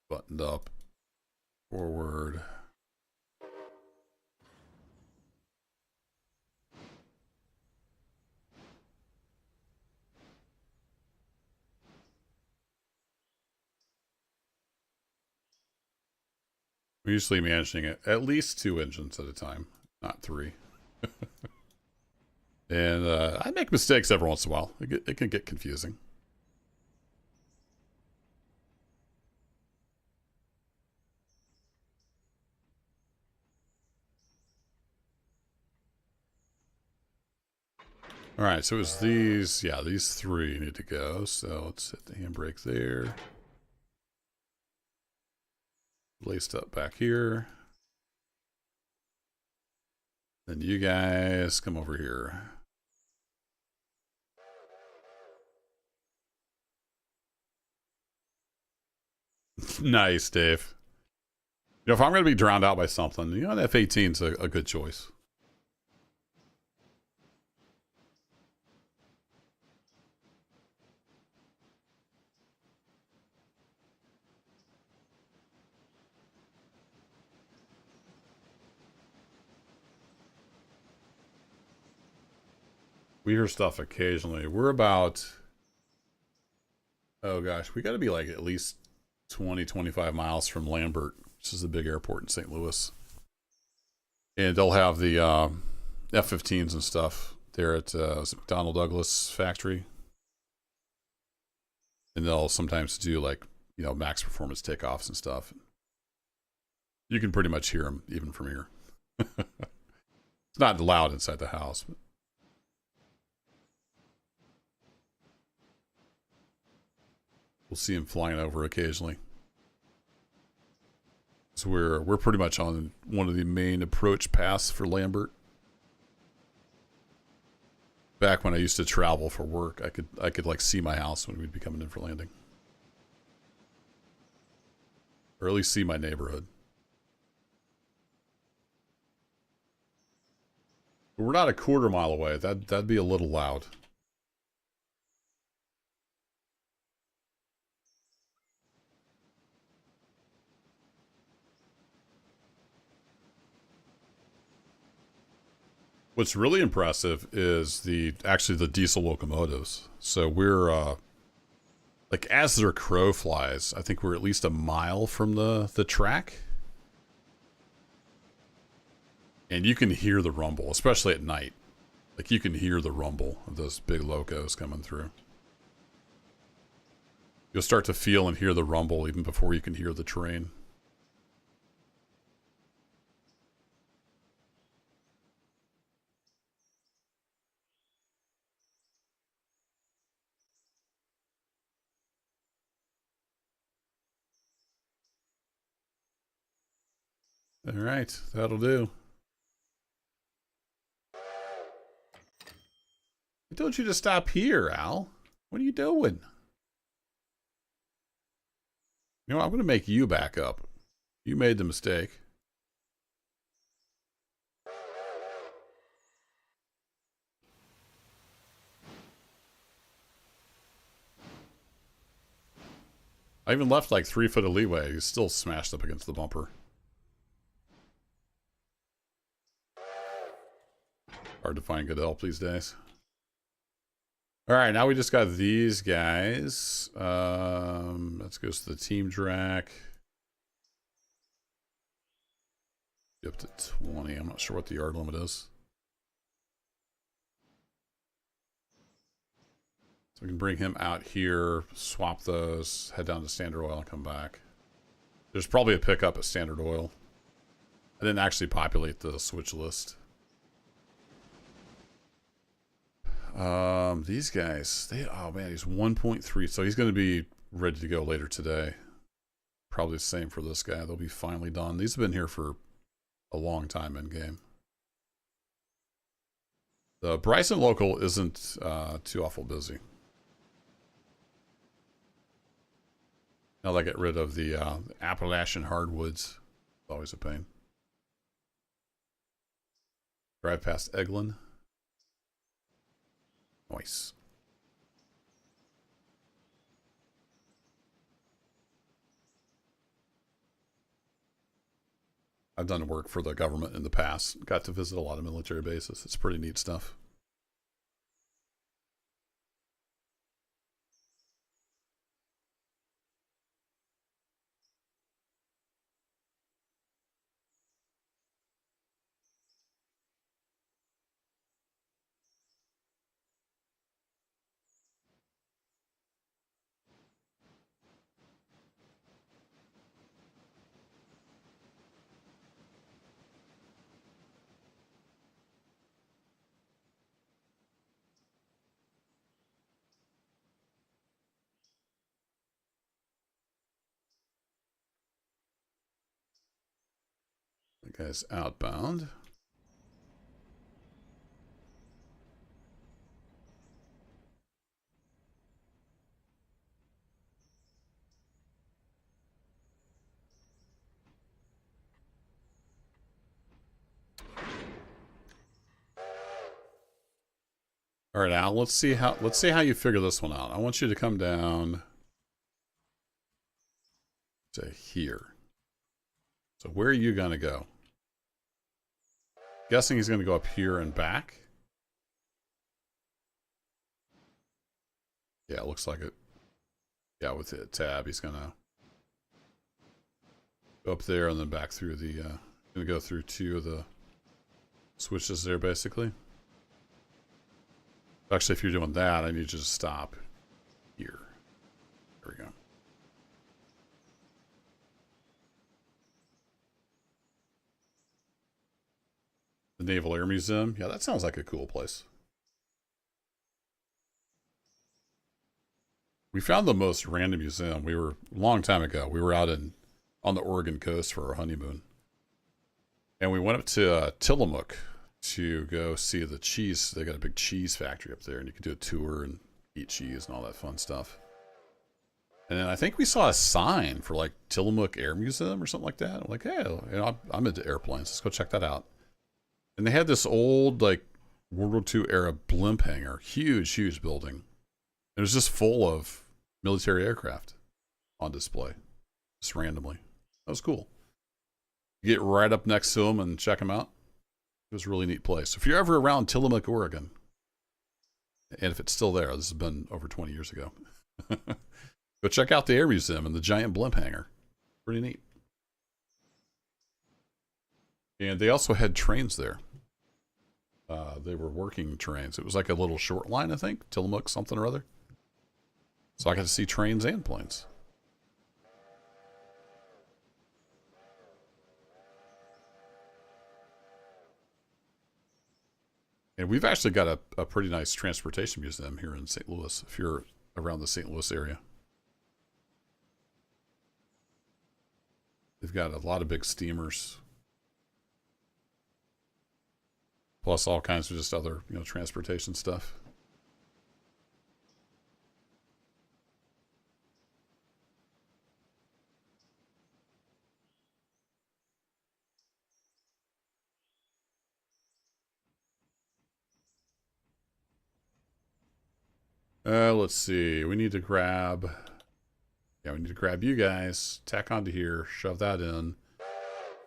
Buttoned up. Forward. We're usually managing it at least 2 engines at a time, not 3. And I make mistakes every once in a while. It can get confusing. All right, so it's these, yeah, these three need to go. So let's hit the handbrake there. Laced up back here. Then you guys come over here. Nice, Dave. You know, if I'm going to be drowned out by something, you know, an F-18 is a good choice. We hear stuff occasionally. We're about, oh gosh, we got to be like at least 20, 25 miles from Lambert, which is a big airport in St. Louis. And they'll have the F-15s and stuff there at McDonnell Douglas factory. And they'll sometimes do like, you know, max performance takeoffs and stuff. You can pretty much hear them even from here. It's not loud inside the house. But we'll see them flying over occasionally. So we're pretty much on one of the main approach paths for Lambert. Back when I used to travel for work, I could like see my house when we'd be coming in for landing. Or at least see my neighborhood. But we're not a quarter mile away. That'd be a little loud. What's really impressive is actually the diesel locomotives. So we're like as their crow flies, I think we're at least a mile from the track. And you can hear the rumble, especially at night. Like you can hear the rumble of those big locos coming through. You'll start to feel and hear the rumble even before you can hear the train. All right, that'll do. I told you to stop here, Al. What are you doing? You know, I'm going to make you back up. You made the mistake. I even left like 3 foot of leeway. He's still smashed up against the bumper. Hard to find good help these days. All right, now we just got these guys. Let's go to the team track. Up to 20. I'm not sure what the yard limit is. So we can bring him out here, swap those, head down to Standard Oil, and come back. There's probably a pickup at Standard Oil. I didn't actually populate the switch list. These guys, oh man, he's 1.3, so he's going to be ready to go later today. Probably the same for this guy. They'll be finally done. These have been here for a long time in game. The Bryson local isn't too awful busy. Now they get rid of the Appalachian hardwoods. It's always a pain. Drive past Eglin. Nice. I've done work for the government in the past. Got to visit a lot of military bases. It's pretty neat stuff. That guy's outbound. All right, Al, let's see how you figure this one out. I want you to come down to here. So where are you going to go? Guessing he's going to go up here and back. Yeah, it looks like it. Yeah, with the tab, he's going to go up there and then back through the, going to go through 2 of the switches there, basically. Actually, if you're doing that, I need you to stop here. There we go. The Naval Air Museum. Yeah, that sounds like a cool place. We found the most random museum. We were, a long time ago, we were out on the Oregon coast for our honeymoon. And we went up to Tillamook to go see the cheese. They got a big cheese factory up there, and you can do a tour and eat cheese and all that fun stuff. And then I think we saw a sign for like Tillamook Air Museum or something like that. I'm like, hey, you know, I'm into airplanes. Let's go check that out. And they had this old like World War II era blimp hangar, huge, huge building. It was just full of military aircraft on display, just randomly. That was cool. You get right up next to them and check them out. It was a really neat place. If you're ever around Tillamook, Oregon, and if it's still there, this has been over 20 years ago, go check out the Air Museum and the giant blimp hangar. Pretty neat. And they also had trains there. They were working trains. It was like a little short line, I think. Tillamook something or other. So I got to see trains and planes. And we've actually got a pretty nice transportation museum here in St. Louis, if you're around the St. Louis area. They've got a lot of big steamers. Plus all kinds of just other, you know, transportation stuff. Let's see. We need to grab... Yeah, we need to grab you guys. Tack onto here. Shove that in.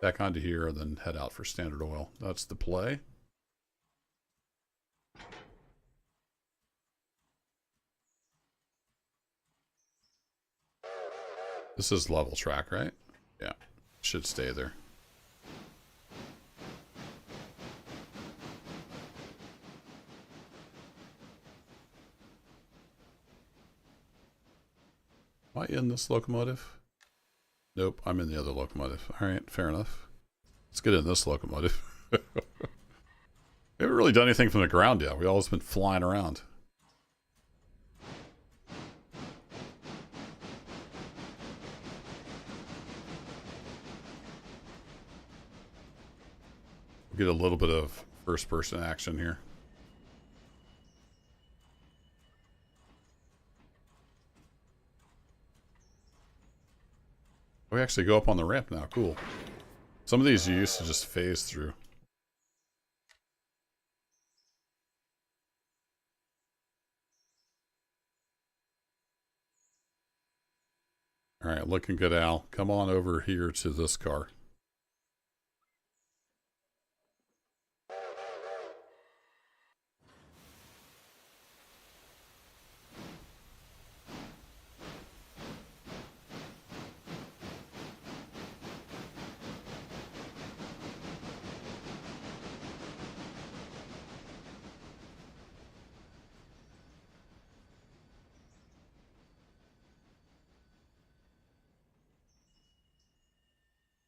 Tack onto here, and then head out for Standard Oil. That's the play. This is level track, right? Yeah. Should stay there. Am I in this locomotive? Nope, I'm in the other locomotive. All right, fair enough. Let's get in this locomotive. We haven't really done anything from the ground yet. We've always been flying around. We'll get a little bit of first-person action here. We actually go up on the ramp now. Cool. Some of these you used to just phase through. All right, looking good, Al. Come on over here to this car.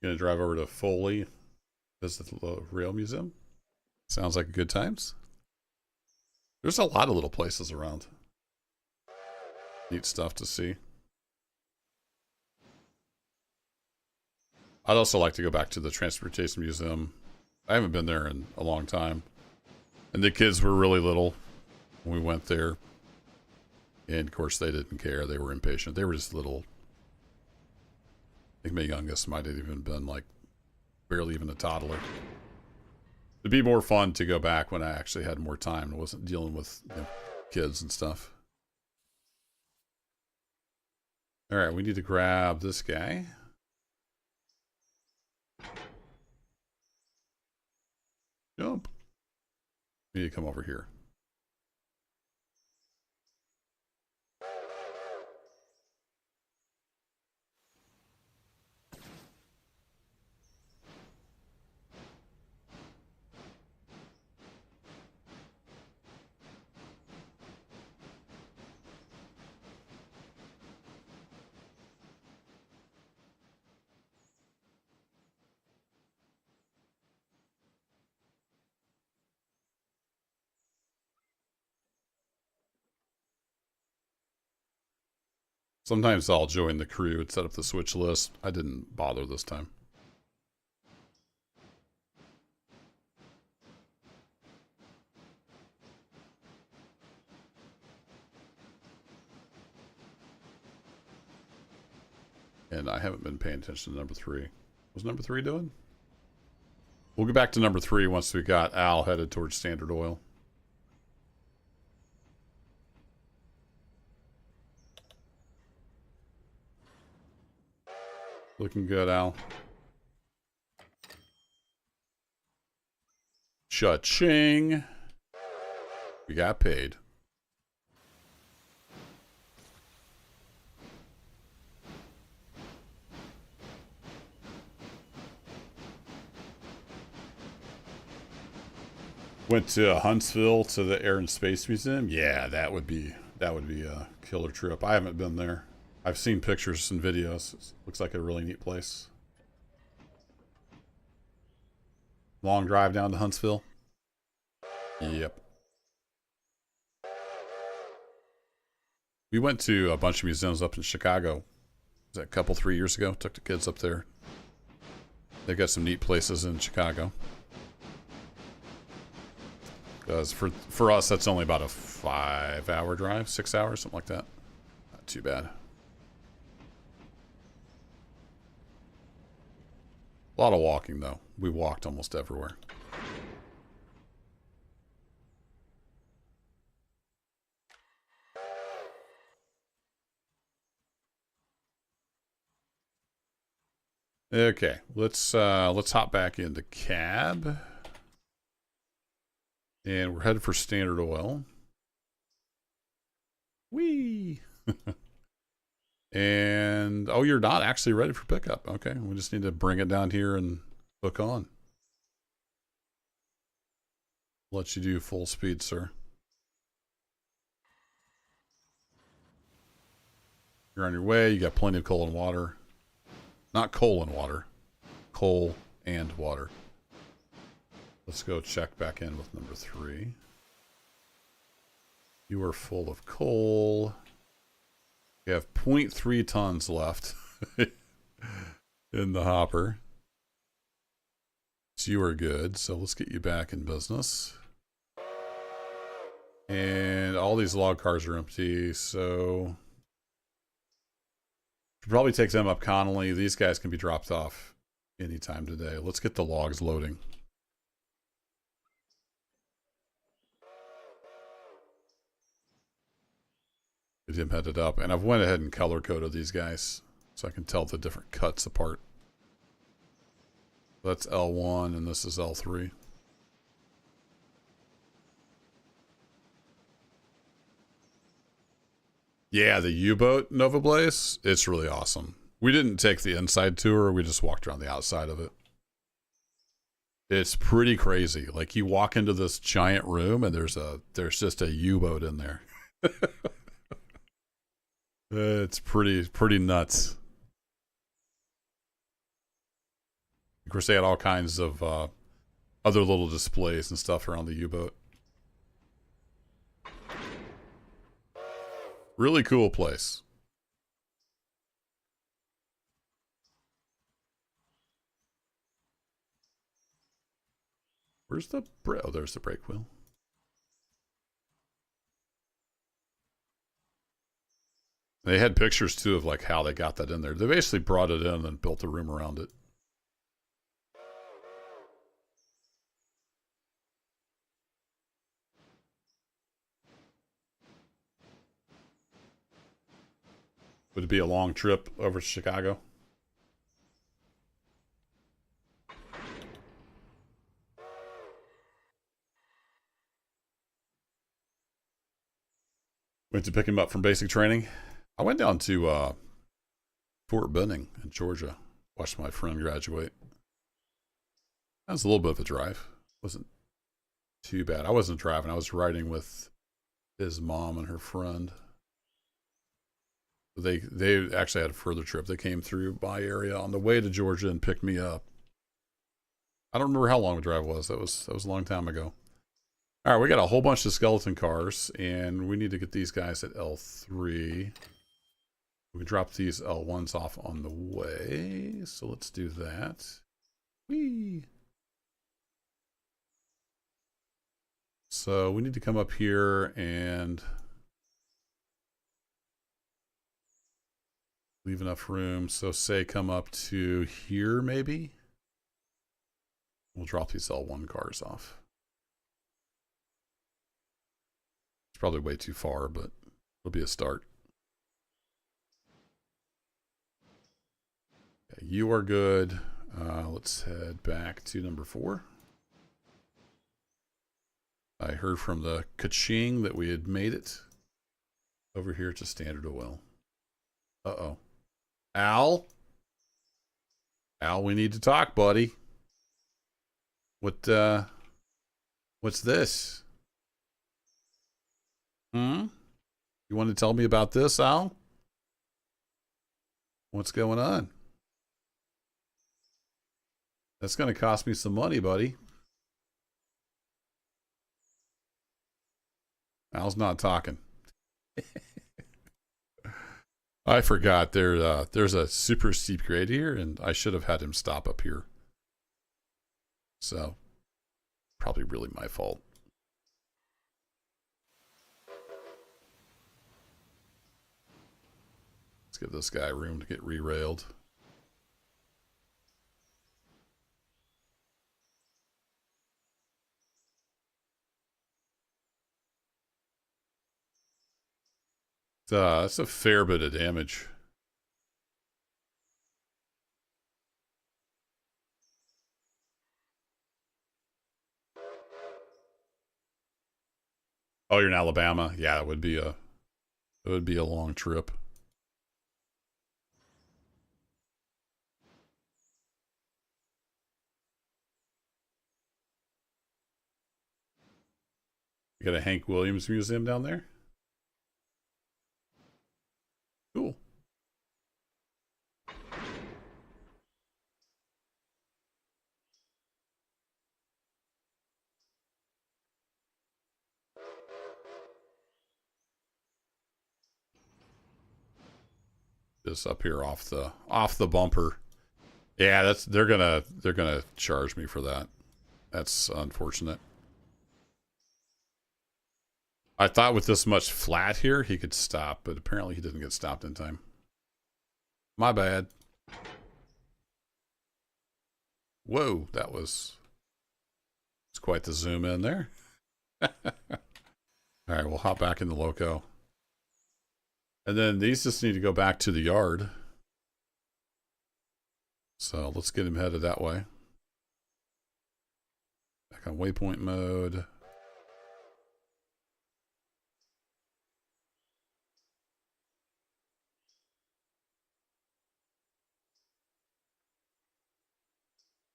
Gonna drive over to Foley, visit the Rail Museum. Sounds like good times. There's a lot of little places around. Neat stuff to see. I'd also like to go back to the Transportation Museum. I haven't been there in a long time. And the kids were really little when we went there. And of course, they didn't care. They were impatient. They were just little. I think my youngest might have even been like barely even a toddler. It'd be more fun to go back when I actually had more time and wasn't dealing with kids and stuff. All right, we need to grab this guy. Jump. We need to come over here. Sometimes I'll join the crew and set up the switch list. I didn't bother this time. And I haven't been paying attention to number 3. What's number 3 doing? We'll get back to number 3 once we got Al headed towards Standard Oil. Looking good, Al. Cha-ching. We got paid. Went to Huntsville to the Air and Space Museum. Yeah, that would be a killer trip. I haven't been there. I've seen pictures and videos. It looks like a really neat place. Long drive down to Huntsville. Yep. We went to a bunch of museums up in Chicago. Was that a couple, 3 years ago? Took the kids up there. They've got some neat places in Chicago. Because for us, that's only about a 5-hour drive, 6 hours, something like that. Not too bad. A lot of walking, though. We walked almost everywhere. Okay, let's hop back into cab. And we're headed for Standard Oil. Whee! And, oh, you're not actually ready for pickup. Okay, we just need to bring it down here and hook on. Let you do full speed, sir. You're on your way. You got plenty of coal and water. Not coal and water. Coal and water. Let's go check back in with number 3. You are full of coal. You have 0.3 tons left in the hopper. So you are good. So let's get you back in business. And all these log cars are empty, so should probably take them up Connolly. These guys can be dropped off anytime today. Let's get the logs loading. Get him headed up, and I've went ahead and color coded these guys so I can tell the different cuts apart. That's L1 and this is L3. Yeah, the U-boat Nova Blaze, it's really awesome. We didn't take the inside tour, we just walked around the outside of it. It's pretty crazy. Like you walk into this giant room and there's just a U-boat in there. It's pretty nuts. Of course, they had all kinds of other little displays and stuff around the U-boat. Really cool place. Where's the brake? Oh, there's the brake wheel. They had pictures too of like how they got that in there. They basically brought it in and built a room around it. Would it be a long trip over to Chicago? Went to pick him up from basic training. I went down to Fort Benning in Georgia. Watched my friend graduate. That was a little bit of a drive. Wasn't too bad. I wasn't driving. I was riding with his mom and her friend. They actually had a further trip. They came through my area on the way to Georgia and picked me up. I don't remember how long the drive was. That was a long time ago. All right, we got a whole bunch of skeleton cars, and we need to get these guys at L3. We can drop these L1s off on the way, so let's do that. Whee! So we need to come up here and leave enough room. So say come up to here, maybe. We'll drop these L1 cars off. It's probably way too far, but it'll be a start. Okay, you are good. Let's head back to number 4. I heard from the Kaching that we had made it over here to Standard Oil. Uh-oh. Al? Al, we need to talk, buddy. What's this? You want to tell me about this, Al? What's going on? That's going to cost me some money, buddy. Al's not talking. I forgot there's a super steep grade here, and I should have had him stop up here. So, probably really my fault. Let's give this guy room to get re-railed. That's a fair bit of damage. Oh, you're in Alabama? Yeah, it would be a long trip. You got a Hank Williams Museum down there? Cool. Just up here off the bumper. Yeah, they're gonna charge me for that. That's unfortunate. I thought with this much flat here he could stop, but apparently he didn't get stopped in time. My bad. Whoa, it's quite the zoom in there. All right, we'll hop back in the loco. And then these just need to go back to the yard. So let's get him headed that way. Back on waypoint mode.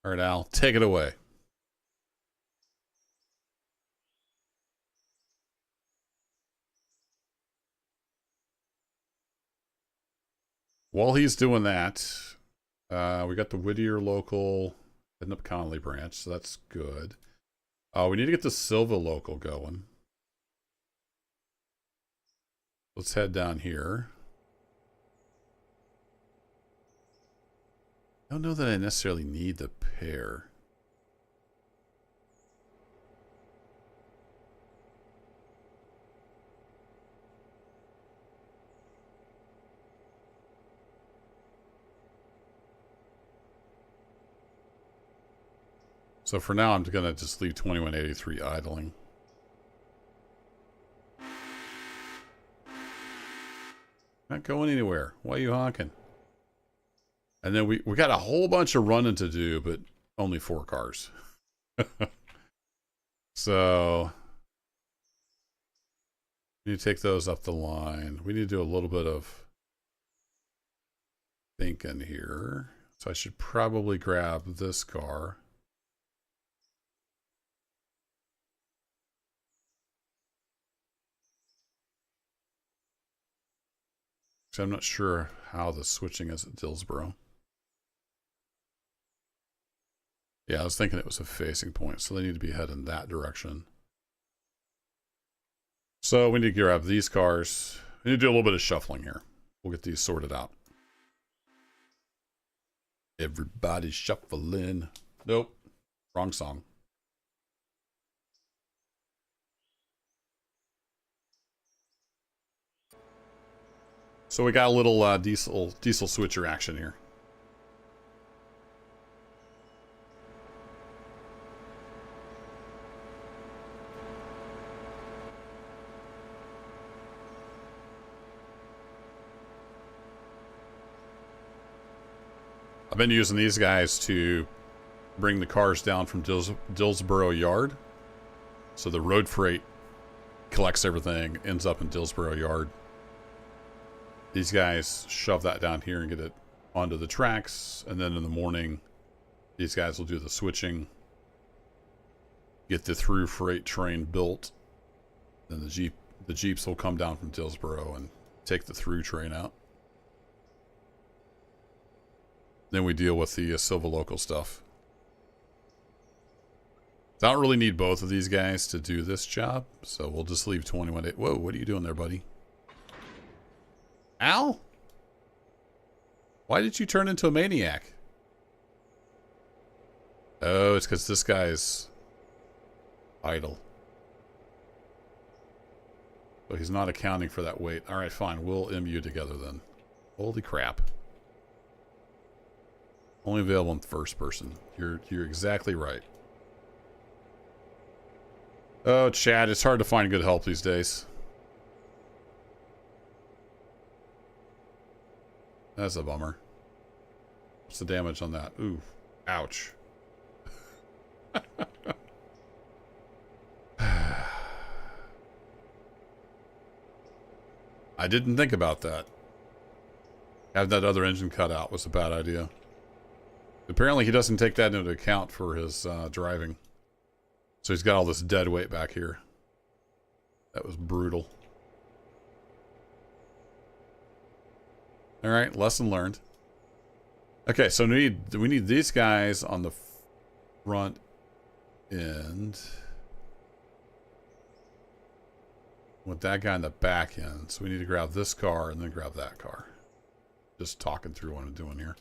All right, Al, take it away. While he's doing that, we got the Whittier local heading up Conley branch, so that's good. We need to get the Silva local going. Let's head down here. I don't know that I necessarily need the pair. So for now, I'm going to just leave 2183 idling. Not going anywhere. Why are you honking? And then we got a whole bunch of running to do, but only 4 cars. So we need to take those up the line. We need to do a little bit of thinking here. So I should probably grab this car. So I'm not sure how the switching is at Dillsboro. Yeah, I was thinking it was a facing point, so they need to be heading that direction. So we need to grab these cars. We need to do a little bit of shuffling here. We'll get these sorted out. Everybody shuffling. Nope. Wrong song. So we got a little diesel switcher action here. I've been using these guys to bring the cars down from Dillsboro Yard. So the road freight collects everything, ends up in Dillsboro Yard. These guys shove that down here and get it onto the tracks. And then in the morning, these guys will do the switching, get the through freight train built. Then the Jeeps will come down from Dillsboro and take the through train out. Then we deal with the Silva Local stuff. I don't really need both of these guys to do this job, so we'll just leave 21. Whoa, what are you doing there, buddy? Al? Why did you turn into a maniac? Oh, it's because this guy's idle. So he's not accounting for that weight. All right, fine. We'll MU together then. Holy crap. Only available in first person. You're exactly right. Oh, Chad, it's hard to find good help these days. That's a bummer. What's the damage on that? Ooh, ouch. I didn't think about that. Having that other engine cut out was a bad idea. Apparently he doesn't take that into account for his driving. So he's got all this dead weight back here. That was brutal. All right, lesson learned. Okay, so we need these guys on the front end. With that guy in the back end. So we need to grab this car and then grab that car. Just talking through what I'm doing here.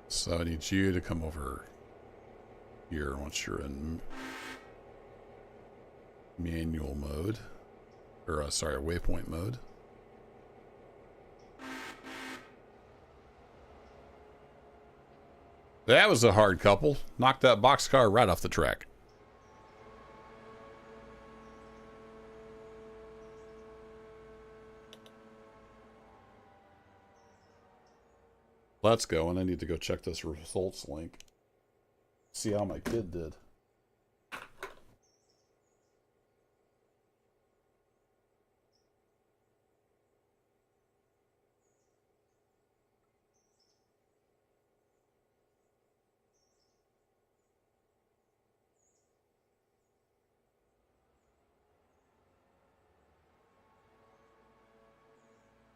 So I need you to come over here once you're in manual mode. Or, sorry, waypoint mode. That was a hard couple. Knocked that boxcar right off the track. Let's go, and I need to go check this results link. See how my kid did.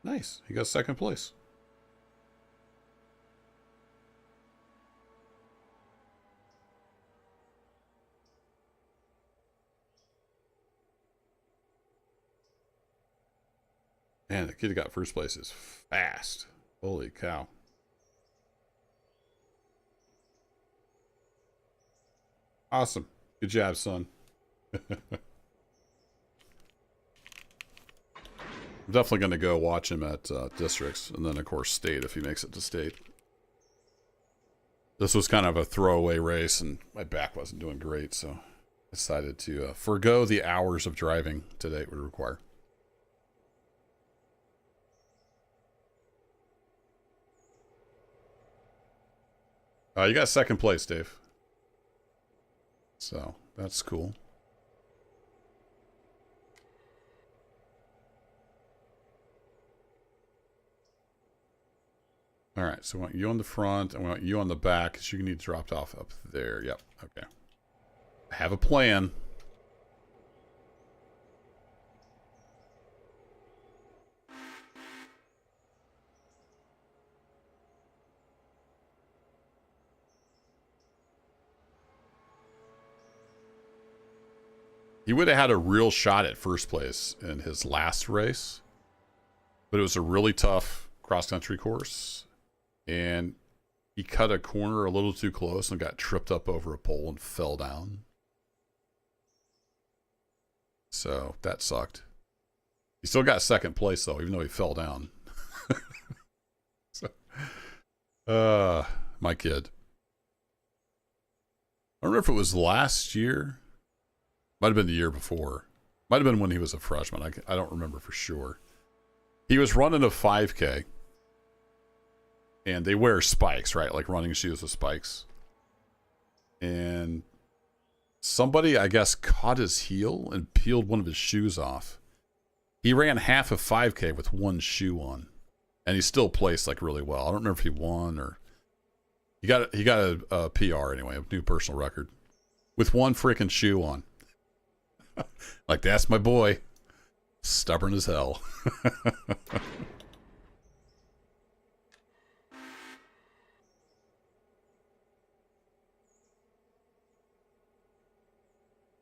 Nice. He got second place. Man, the kid who got first place is fast. Holy cow. Awesome. Good job, son. I'm definitely going to go watch him at districts, and then, of course, state if he makes it to state. This was kind of a throwaway race, and my back wasn't doing great, so I decided to forego the hours of driving today it would require. You got second place, Dave. So that's cool. All right, so I want you on the front. I want you on the back because you need dropped off up there. Yep. Okay. I have a plan. He would have had a real shot at first place in his last race, but it was a really tough cross-country course, and he cut a corner a little too close and got tripped up over a pole and fell down. So that sucked. He still got second place though, even though he fell down. So, my kid. I don't know if it was last year. Might have been the year before. Might have been when he was a freshman. I don't remember for sure. He was running a 5K. And they wear spikes, right? Like running shoes with spikes. And somebody, I guess, caught his heel and peeled one of his shoes off. He ran half a 5K with one shoe on. And he still placed like really well. I don't remember if he won or... He got a PR anyway, a new personal record. With one freaking shoe on. Like, that's my boy. Stubborn as hell.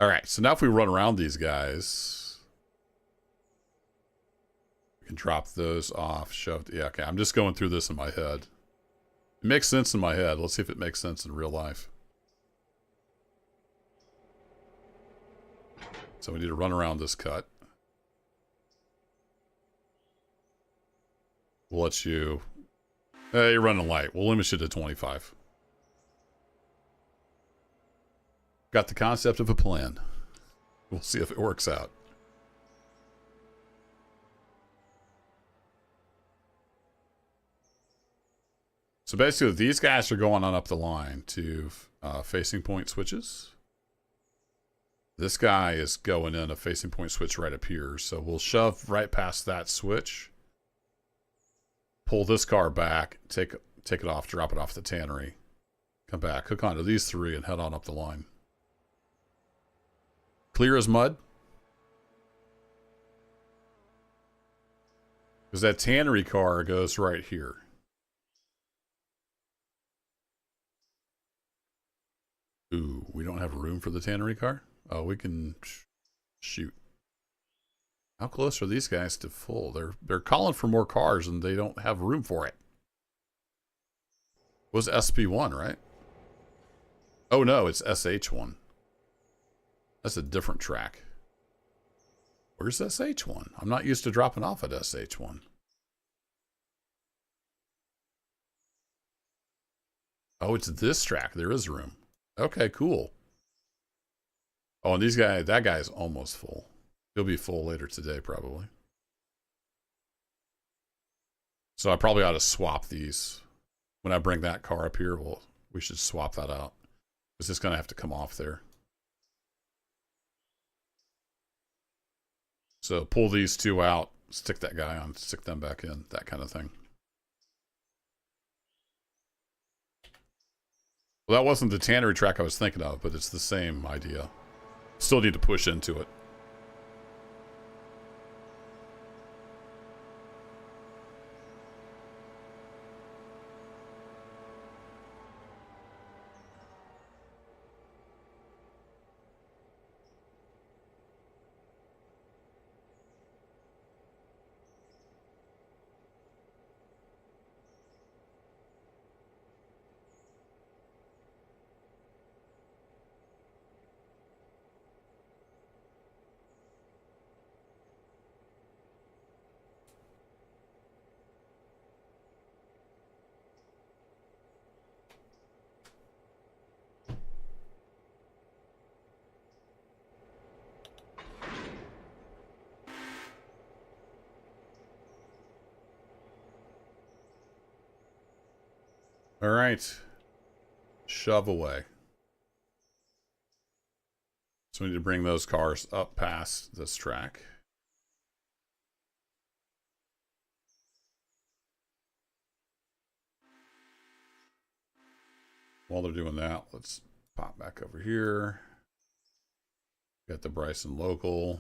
All right, so now if we run around these guys, we can drop those off, shove. Yeah, okay, I'm just going through this in my head. It makes sense in my head. Let's see if it makes sense in real life. So we need to run around this cut. We'll let you... Hey, you're running light. We'll limit you to 25. Got the concept of a plan. We'll see if it works out. So basically, these guys are going on up the line to facing point switches. This guy is going in a facing point switch right up here. So we'll shove right past that switch. Pull this car back, take it off, drop it off the tannery. Come back, hook onto these three, and head on up the line. Clear as mud. Because that tannery car goes right here. Ooh, we don't have room for the tannery car? Oh, we can shoot. How close are these guys to full? They're calling for more cars and they don't have room for it. It was SP1, right? Oh no, it's SH1. That's a different track. Where's SH1? I'm not used to dropping off at SH1. Oh, it's this track. There is room. Okay, cool. Oh, and that guy's almost full. He'll be full later today, probably. So I probably ought to swap these. When I bring that car up here, we should swap that out. It's just going to have to come off there. So pull these two out, stick that guy on, stick them back in, that kind of thing. Well, that wasn't the tannery track I was thinking of, but it's the same idea. Still need to push into it. All right. Shove away. So we need to bring those cars up past this track. While they're doing that, let's pop back over here. Got the Bryson local.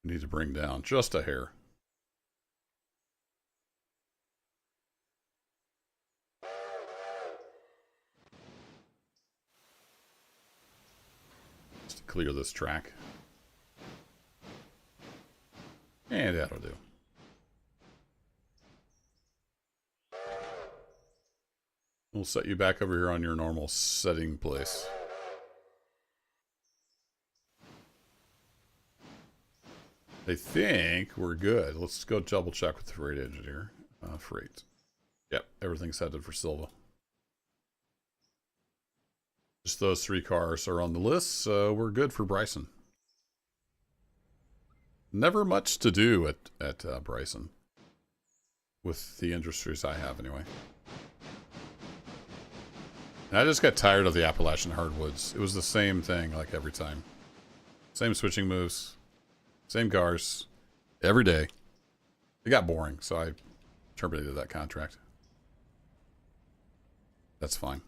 We need to bring down just a hair. Just to clear this track. And that'll do. We'll set you back over here on your normal setting place. I think we're good. Let's go double check with the freight engineer. Freight. Yep, everything's headed for Silva. Just those 3 cars are on the list, so we're good for Bryson. Never much to do at Bryson. With the industries I have, anyway. I just got tired of the Appalachian hardwoods. It was the same thing, like, every time. Same switching moves. Same cars. Every day. It got boring, so I terminated that contract. That's fine.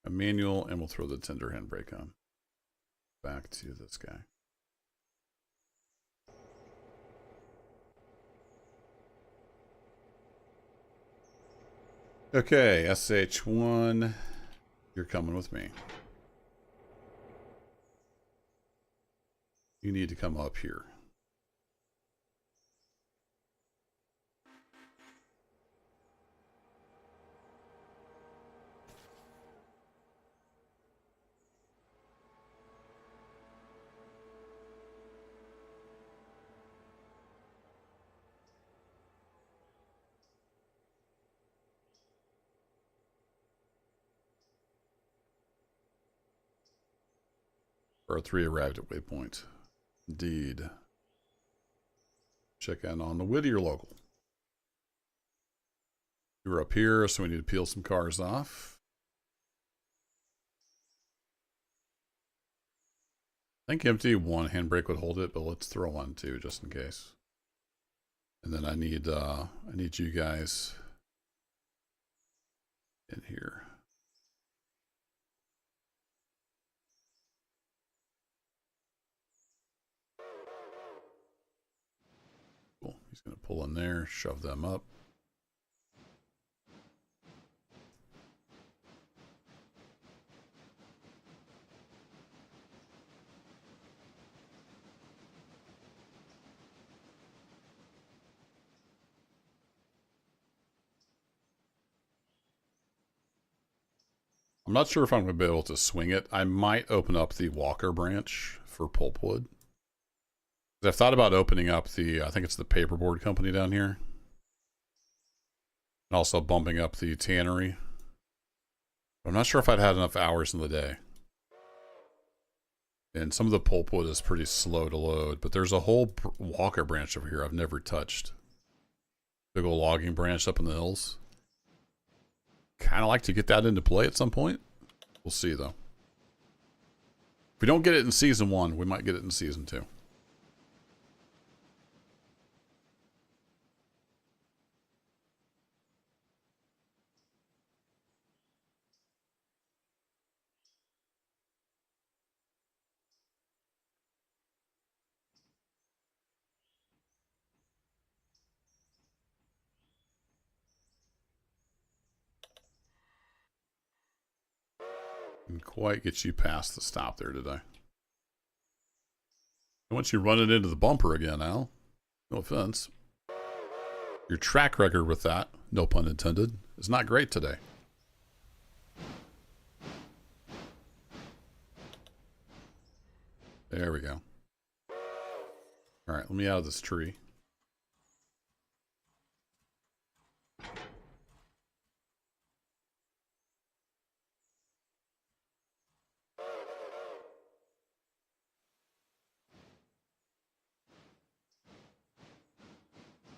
A manual, and we'll throw the tender handbrake on. Back to this guy. Okay, SH1, you're coming with me. You need to come up here. Our 3 arrived at waypoint. Indeed. Check in on the Whittier local. We're up here, so we need to peel some cars off. I think empty 1 handbrake would hold it, but let's throw 1 too, just in case. And then I need you guys in here. Cool. He's going to pull in there, shove them up. I'm not sure if I'm going to be able to swing it. I might open up the Walker branch for pulpwood. I've thought about opening up the, I think it's the paperboard company down here. And also bumping up the tannery. But I'm not sure if I'd had enough hours in the day. And some of the pulpwood is pretty slow to load. But there's a whole Walker branch over here I've never touched. Big old logging branch up in the hills. Kind of like to get that into play at some point. We'll see, though. If we don't get it in Season 1, we might get it in Season 2. Didn't quite get you past the stop there, did I? I want you running into the bumper again, Al. No offense. Your track record with that, no pun intended, is not great today. There we go. All right, let me out of this tree.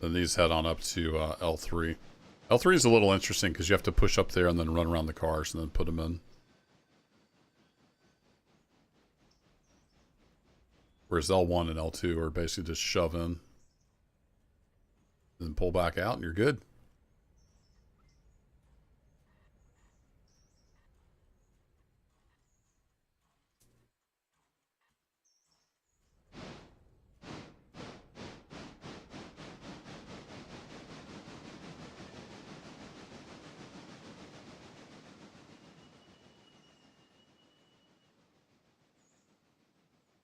Then these head on up to L3. L3 is a little interesting because you have to push up there and then run around the cars and then put them in. Whereas L1 and L2 are basically just shove in. And then pull back out and you're good.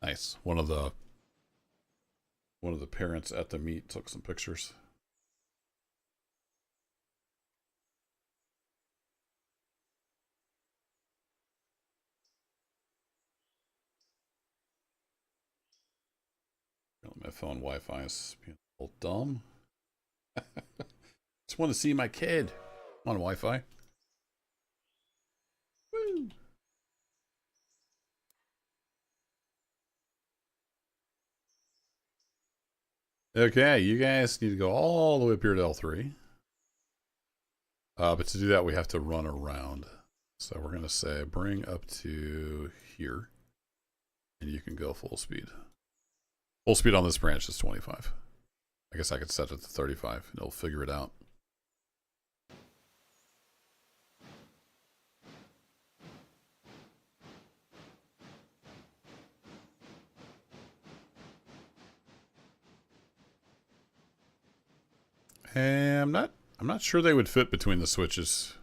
Nice. One of the parents at the meet took some pictures. My phone Wi-Fi is being a little dumb. Just want to see my kid on Wi-Fi. Woo! Okay, you guys need to go all the way up here to L3. But to do that, we have to run around. So we're going to say bring up to here. And you can go full speed. Full speed on this branch is 25. I guess I could set it to 35 and it'll figure it out. And I'm not sure they would fit between the switches.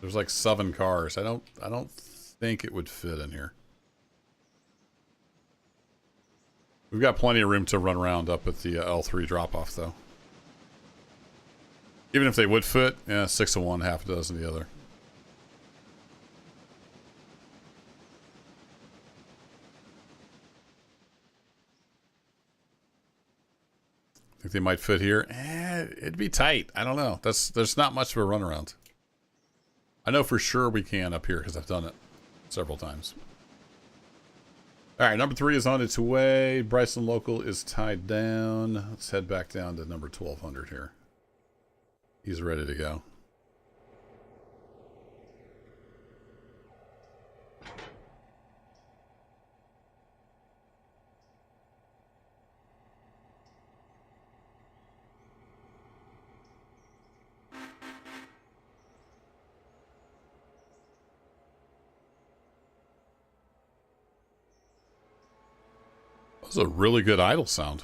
There's like 7 cars. I don't think it would fit in here. We've got plenty of room to run around up at the L3 drop-off, though. Even if they would fit, yeah, 6 of one, half a dozen of the other. Think they might fit here? It'd be tight. I don't know. There's not much of a runaround. I know for sure we can up here because I've done it several times. All right, number 3 is on its way. Bryson Local is tied down. Let's head back down to number 1200 here. He's ready to go. That was a really good idle sound.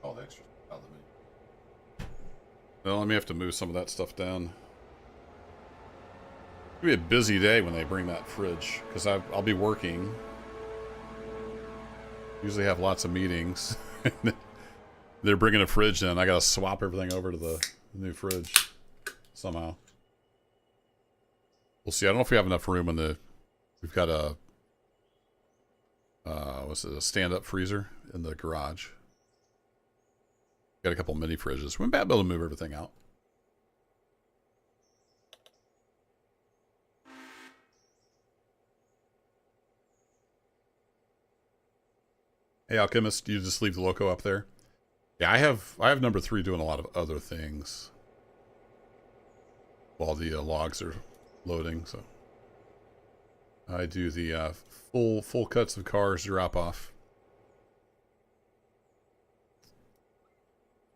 Oh, the extra. Well, I may have to move some of that stuff down. It'll be a busy day when they bring that fridge because I'll be working. Usually have lots of meetings. They're bringing a fridge in. I got to swap everything over to the new fridge somehow. We'll see. I don't know if we have enough room in the... We've got a... what's it? A stand-up freezer in the garage. Got a couple mini fridges. We might be able to move everything out. Hey, Alchemist, you just leave the loco up there? Yeah, I have number 3 doing a lot of other things while the logs are loading. So I do the full cuts of cars drop off.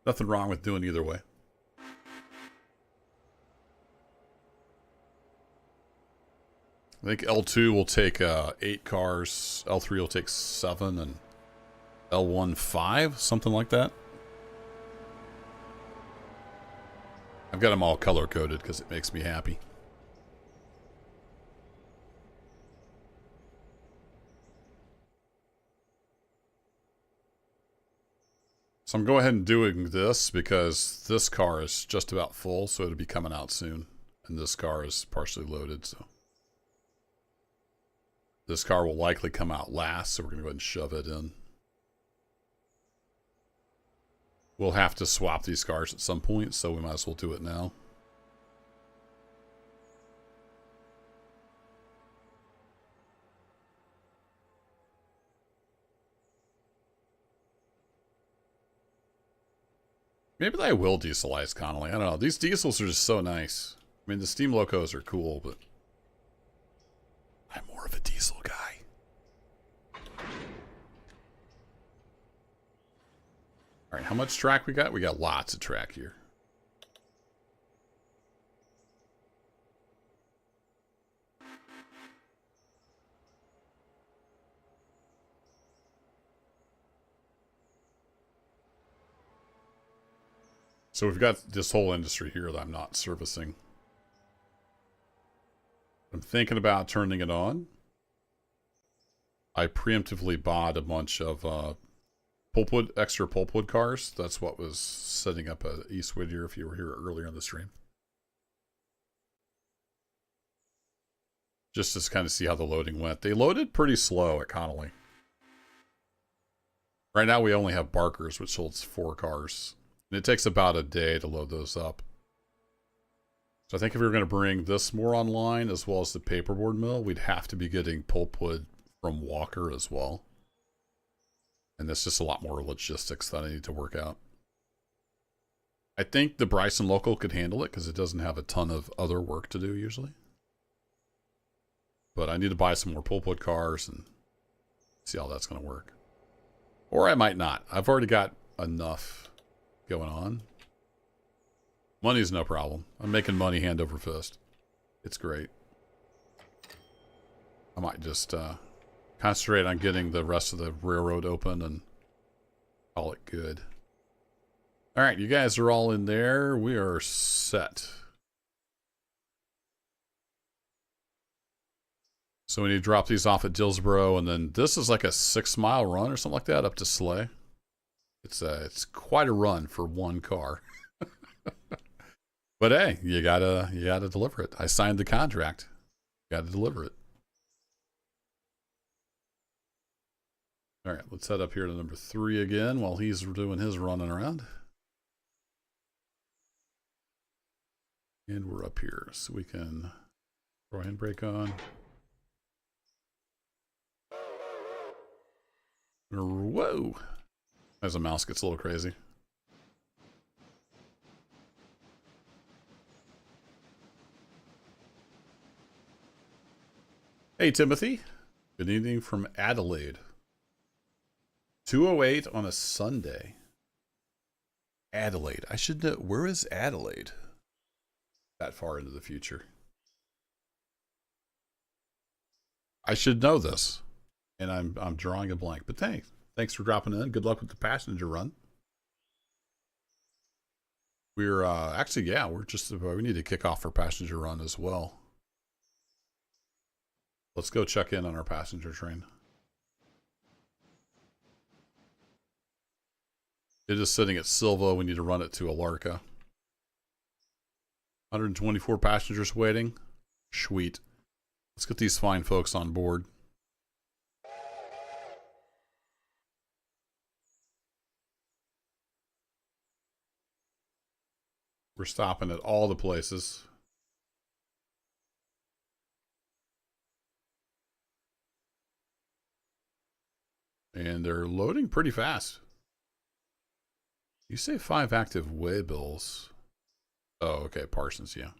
Nothing wrong with doing either way. I think L2 will take 8 cars, L3 will take 7, and L1 5, something like that. I've got them all color coded because it makes me happy. So I'm going ahead and doing this because this car is just about full, so it'll be coming out soon. And this car is partially loaded, so. This car will likely come out last, so we're going to go ahead and shove it in. We'll have to swap these cars at some point, so we might as well do it now. Maybe I will dieselize Connolly. I don't know. These diesels are just so nice. I mean, the steam locos are cool, but I'm more of a diesel guy. All right, how much track we got? We got lots of track here. So we've got this whole industry here that I'm not servicing. I'm thinking about turning it on. I preemptively bought a bunch of extra pulpwood cars. That's what was setting up at East Whittier if you were here earlier in the stream. Just to kind of see how the loading went. They loaded pretty slow at Connolly. Right now we only have Barkers, which holds 4 cars. And it takes about a day to load those up. So I think if we were going to bring this more online, as well as the paperboard mill, we'd have to be getting pulpwood from Walker as well. And that's just a lot more logistics that I need to work out. I think the Bryson local could handle it because it doesn't have a ton of other work to do usually. But I need to buy some more pulpwood cars and see how that's going to work. Or I might not. I've already got enough going on. Money's no problem. I'm making money hand over fist. It's great. I might just concentrate on getting the rest of the railroad open and call it good. All right, you guys are all in there. We are set. So we need to drop these off at Dillsboro, and then this is like a 6-mile run or something like that up to Slay. It's quite a run for one car. But hey, you gotta deliver it. I signed the contract. Gotta deliver it. All right, let's head up here to number 3 again while he's doing his running around. And we're up here, so we can throw handbrake on. Whoa! As a mouse gets a little crazy. Hey, Timothy. Good evening from Adelaide. 2:08 on a Sunday. Adelaide. I should know. Where is Adelaide? That far into the future. I should know this. And I'm drawing a blank. But thanks for dropping in. Good luck with the passenger run. We're actually, yeah, we need to kick off our passenger run as well. Let's go check in on our passenger train. It is sitting at Silva. We need to run it to Appalachia. 124 passengers waiting. Sweet. Let's get these fine folks on board. We're stopping at all the places. And they're loading pretty fast. You say 5 active waybills. Oh, okay, Parsons, yeah.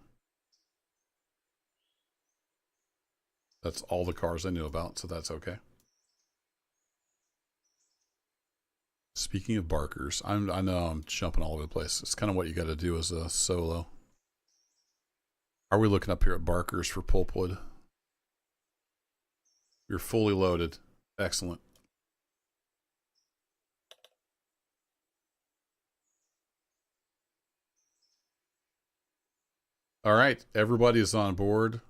That's all the cars I knew about, so that's okay. Speaking of Barkers, I know I'm jumping all over the place. It's kind of what you got to do as a solo. Are we looking up here at Barkers for pulpwood? You're fully loaded. Excellent. All right, everybody's on board.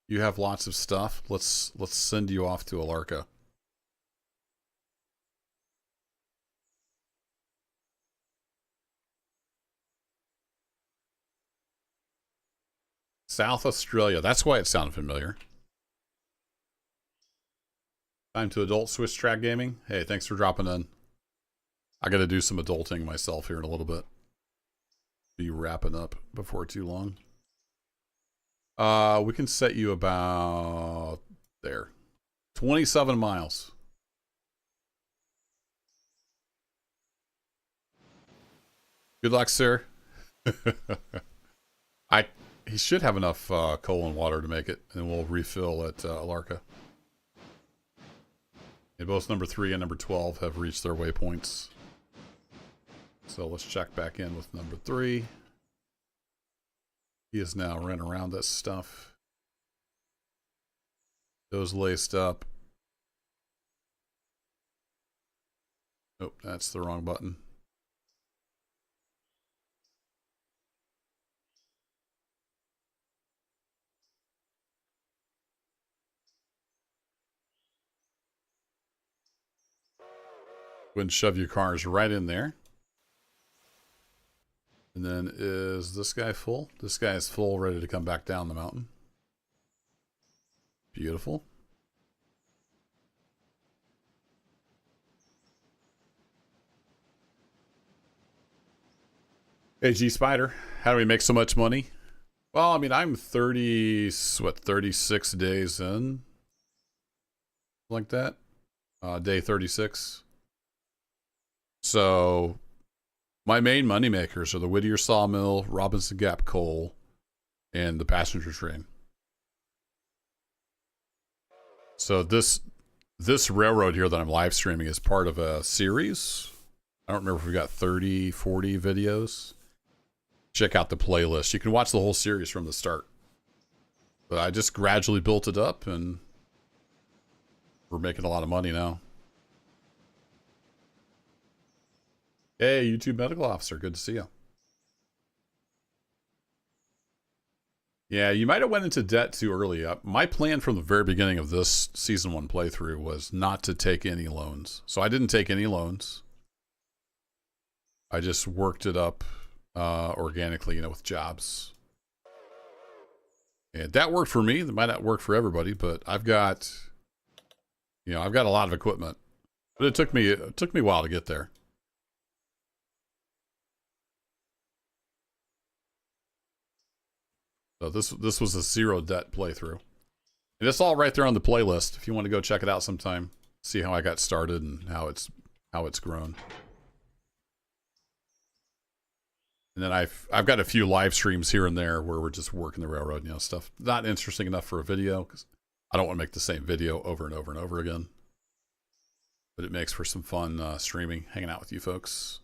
You have lots of stuff. Let's send you off to Appalachia. South Australia. That's why it sounded familiar. Time to adult switch track gaming. Hey, thanks for dropping in. I got to do some adulting myself here in a little bit. Be wrapping up before too long. We can set you about there. 27 miles. Good luck, sir. He should have enough coal and water to make it, and we'll refill at Appalachia. And both number 3 and number 12 have reached their waypoints. So let's check back in with number 3. He is now running around this stuff. Those laced up. Nope, that's the wrong button. Go ahead and shove your cars right in there. And then is this guy full? This guy is full, ready to come back down the mountain. Beautiful. Hey, G Spider, how do we make so much money? Well, I mean, I'm 36 days in. Like that. Day 36. So my main money makers are the Whittier Sawmill, Robinson Gap Coal, and the passenger train. So this railroad here that I'm live streaming is part of a series. I don't remember if we got 30, 40 videos. Check out the playlist. You can watch the whole series from the start. But I just gradually built it up, and we're making a lot of money now. Hey, YouTube medical officer. Good to see you. Yeah, you might have went into debt too early. My plan from the very beginning of this Season 1 playthrough was not to take any loans. So I didn't take any loans. I just worked it up organically, with jobs. And that worked for me. That might not work for everybody, but I've got a lot of equipment. But it took me a while to get there. So this was a zero debt playthrough. And it's all right there on the playlist if you want to go check it out sometime. See how I got started and how it's grown. And then I've got a few live streams here and there where we're just working the railroad, stuff not interesting enough for a video because I don't want to make the same video over and over and over again. But it makes for some fun streaming, hanging out with you folks.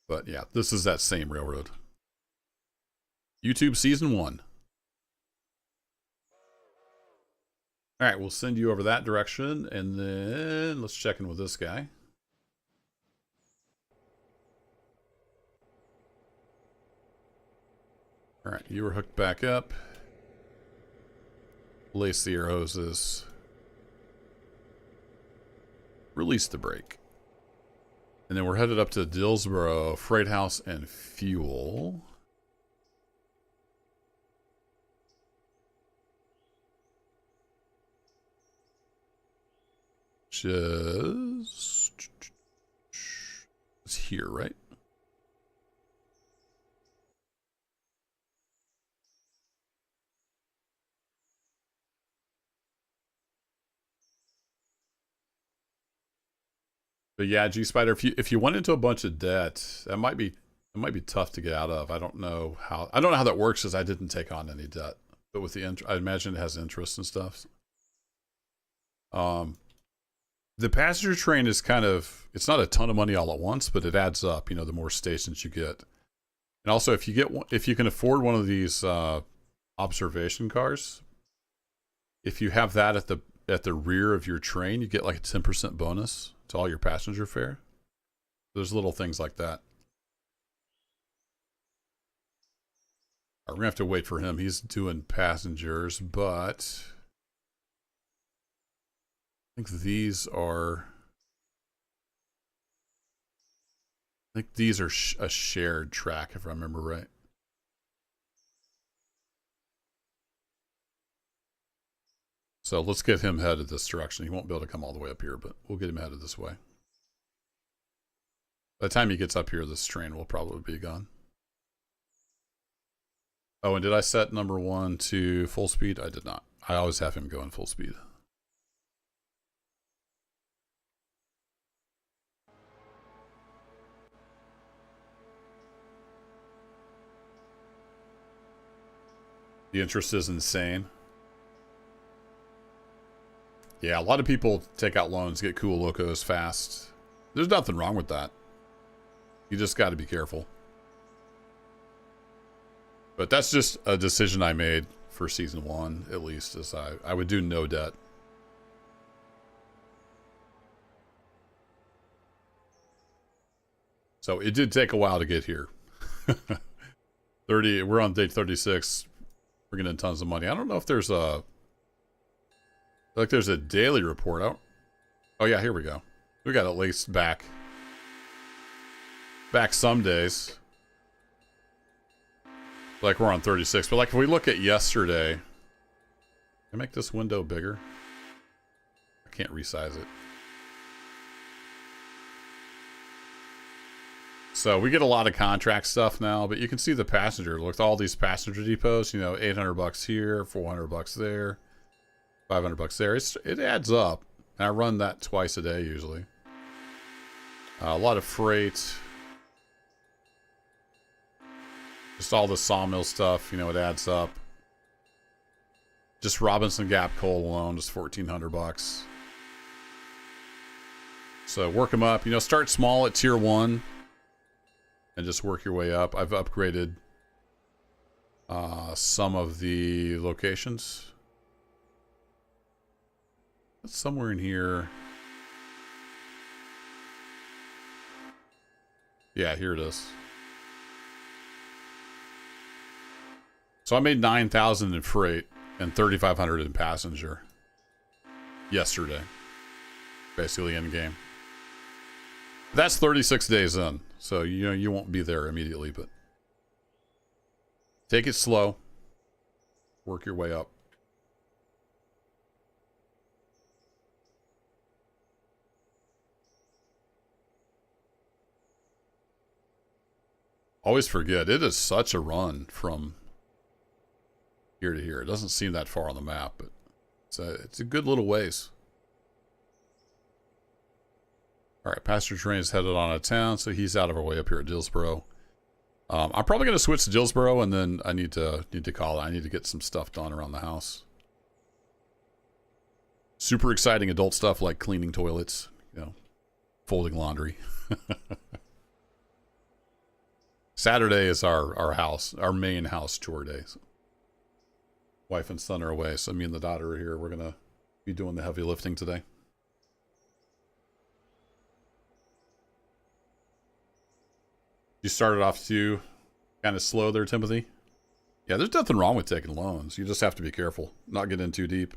But yeah, this is that same railroad. YouTube Season 1. All right, we'll send you over that direction, and then let's check in with this guy. All right, you were hooked back up. Lace the air hoses. Release the brake. And then we're headed up to Dillsboro, Freight House, and Fuel. Just it's here, right? But yeah, G Spider, if you went into a bunch of debt, it might be tough to get out of. I don't know how that works because I didn't take on any debt. But with I imagine it has interest and stuff. The passenger train is it's not a ton of money all at once, but it adds up, the more stations you get. And also if you can afford one of these observation cars, if you have that at the rear of your train, you get like a 10% bonus to all your passenger fare. There's little things like that. We're gonna have to wait for him. He's doing passengers, but I think these are a shared track, if I remember right. So let's get him headed this direction. He won't be able to come all the way up here, but we'll get him headed this way. By the time he gets up here, this train will probably be gone. Oh, and did I set number 1 to full speed? I did not. I always have him go in full speed. The interest is insane. Yeah, a lot of people take out loans, get cool locos fast. There's nothing wrong with that. You just got to be careful. But that's just a decision I made for season 1, at least, as I would do no debt. So it did take a while to get here. 30, we're on day 36. We're getting tons of money. I don't know if there's a, like there's a daily report out. Oh yeah, here we go. We got at least back some days. Like we're on 36, but like if we look at yesterday, can I make this window bigger? I can't resize it. So we get a lot of contract stuff now, but you can see the passenger. Look at all these passenger depots, you know, 800 bucks here, 400 bucks there, 500 bucks there. It adds up. And I run that twice a day usually. A lot of freight. Just all the sawmill stuff, you know, it adds up. Just Robinson Gap coal alone, just 1,400 bucks. So work them up. You know, start small at tier 1 and just work your way up. I've upgraded some of the locations. It's somewhere in here. Yeah, here it is. So I made 9,000 in freight and 3,500 in passenger yesterday. Basically in game. That's 36 days in. So, you know, you won't be there immediately, but take it slow. Work your way up. Always forget, it is such a run from here to here. It doesn't seem that far on the map, but it's a good little ways. All right, passenger train is headed on out of town, so he's out of our way up here at Dillsboro. I'm probably going to switch to Dillsboro, and then I need to call it. I need to get some stuff done around the house. Super exciting adult stuff like cleaning toilets, you know, folding laundry. Saturday is our main house chore day. So wife and son are away, so me and the daughter are here. We're going to be doing the heavy lifting today. You started off too kind of slow there, Timothy? Yeah, there's nothing wrong with taking loans. You just have to be careful, not get in too deep.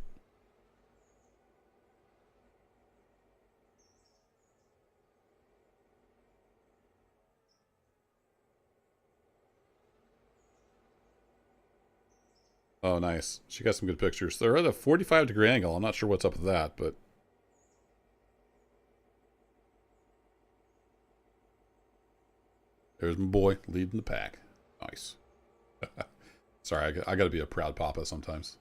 Oh, nice. She got some good pictures. They're at a 45-degree angle. I'm not sure what's up with that, but... There's my boy leading the pack. Nice. Sorry, I got to be a proud papa sometimes.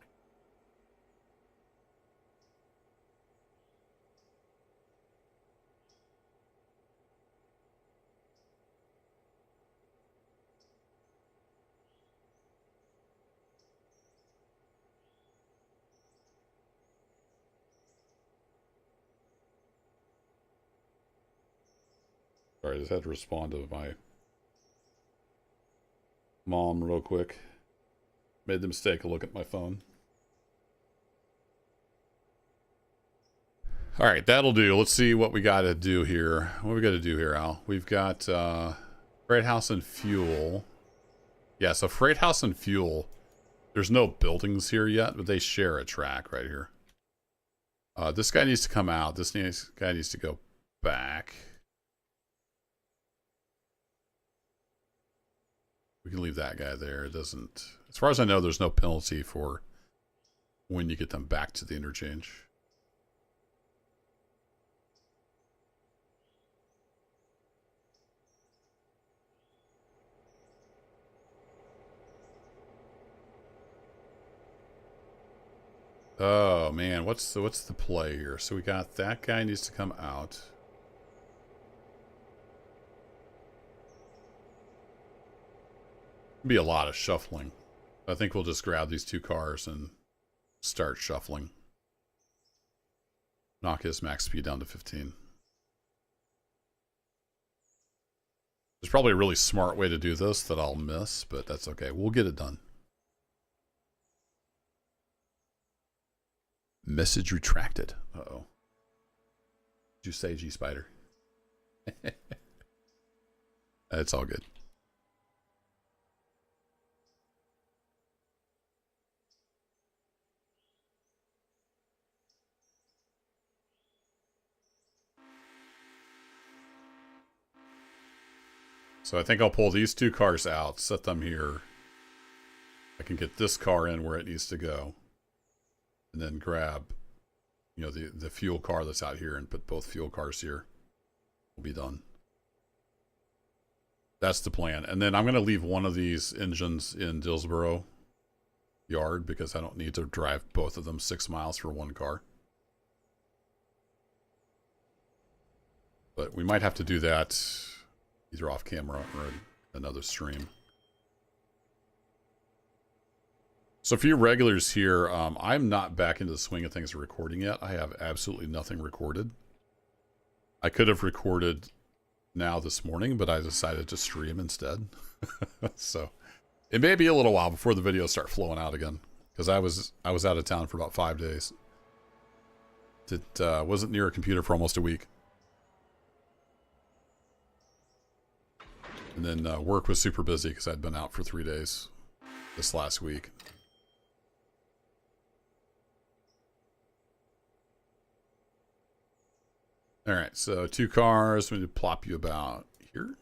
Sorry, I just had to respond to my mom real quick. Made the mistake of looking at my phone. All right, that'll do. Let's see what we got to do here. What we got to do here, Al? We've got freight house and fuel. Yeah, so freight house and fuel. There's no buildings here yet, but they share a track right here. This guy needs to come out. This guy needs to go back. We can leave that guy there. It doesn't... As far as I know, there's no penalty for when you get them back to the interchange. Oh man, what's the play here? So we got that guy needs to come out. Be a lot of shuffling. I think we'll just grab these two cars and start shuffling. Knock his max speed down to 15. There's probably a really smart way to do this that I'll miss, but that's okay. We'll get it done. Message retracted. Uh-oh. Did you say G-Spider? It's all good. So I think I'll pull these two cars out, set them here. I can get this car in where it needs to go. And then grab, you know, the fuel car that's out here and put both fuel cars here. We'll be done. That's the plan. And then I'm going to leave one of these engines in Dillsboro yard because I don't need to drive both of them 6 miles for one car. But we might have to do that either off camera or another stream. So for you regulars here, I'm not back into the swing of things recording yet. I have absolutely nothing recorded. I could have recorded now this morning, but I decided to stream instead. So it may be a little while before the videos start flowing out again, because I was out of town for about 5 days. It wasn't near a computer for almost a week. And then work was super busy because I'd been out for 3 days this last week. All right, so 2 cars. We need to plop you about here.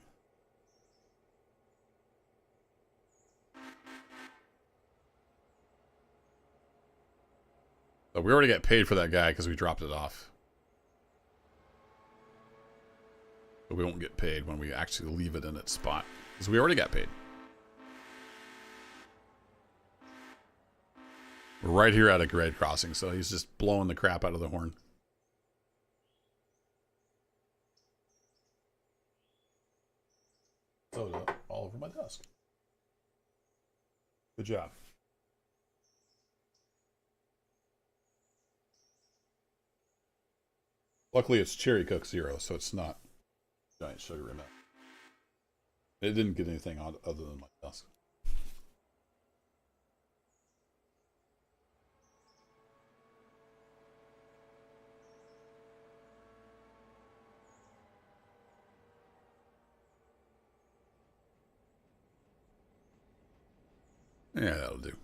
But we already got paid for that guy because we dropped it off. But we won't get paid when we actually leave it in its spot because we already got paid. We're right here at a grade crossing, so he's just blowing the crap out of the horn. Soda all over my desk. Good job. Luckily, it's Cherry Coke Zero, so it's not giant sugar in it. It didn't get anything other than my desk. Yeah, that'll do.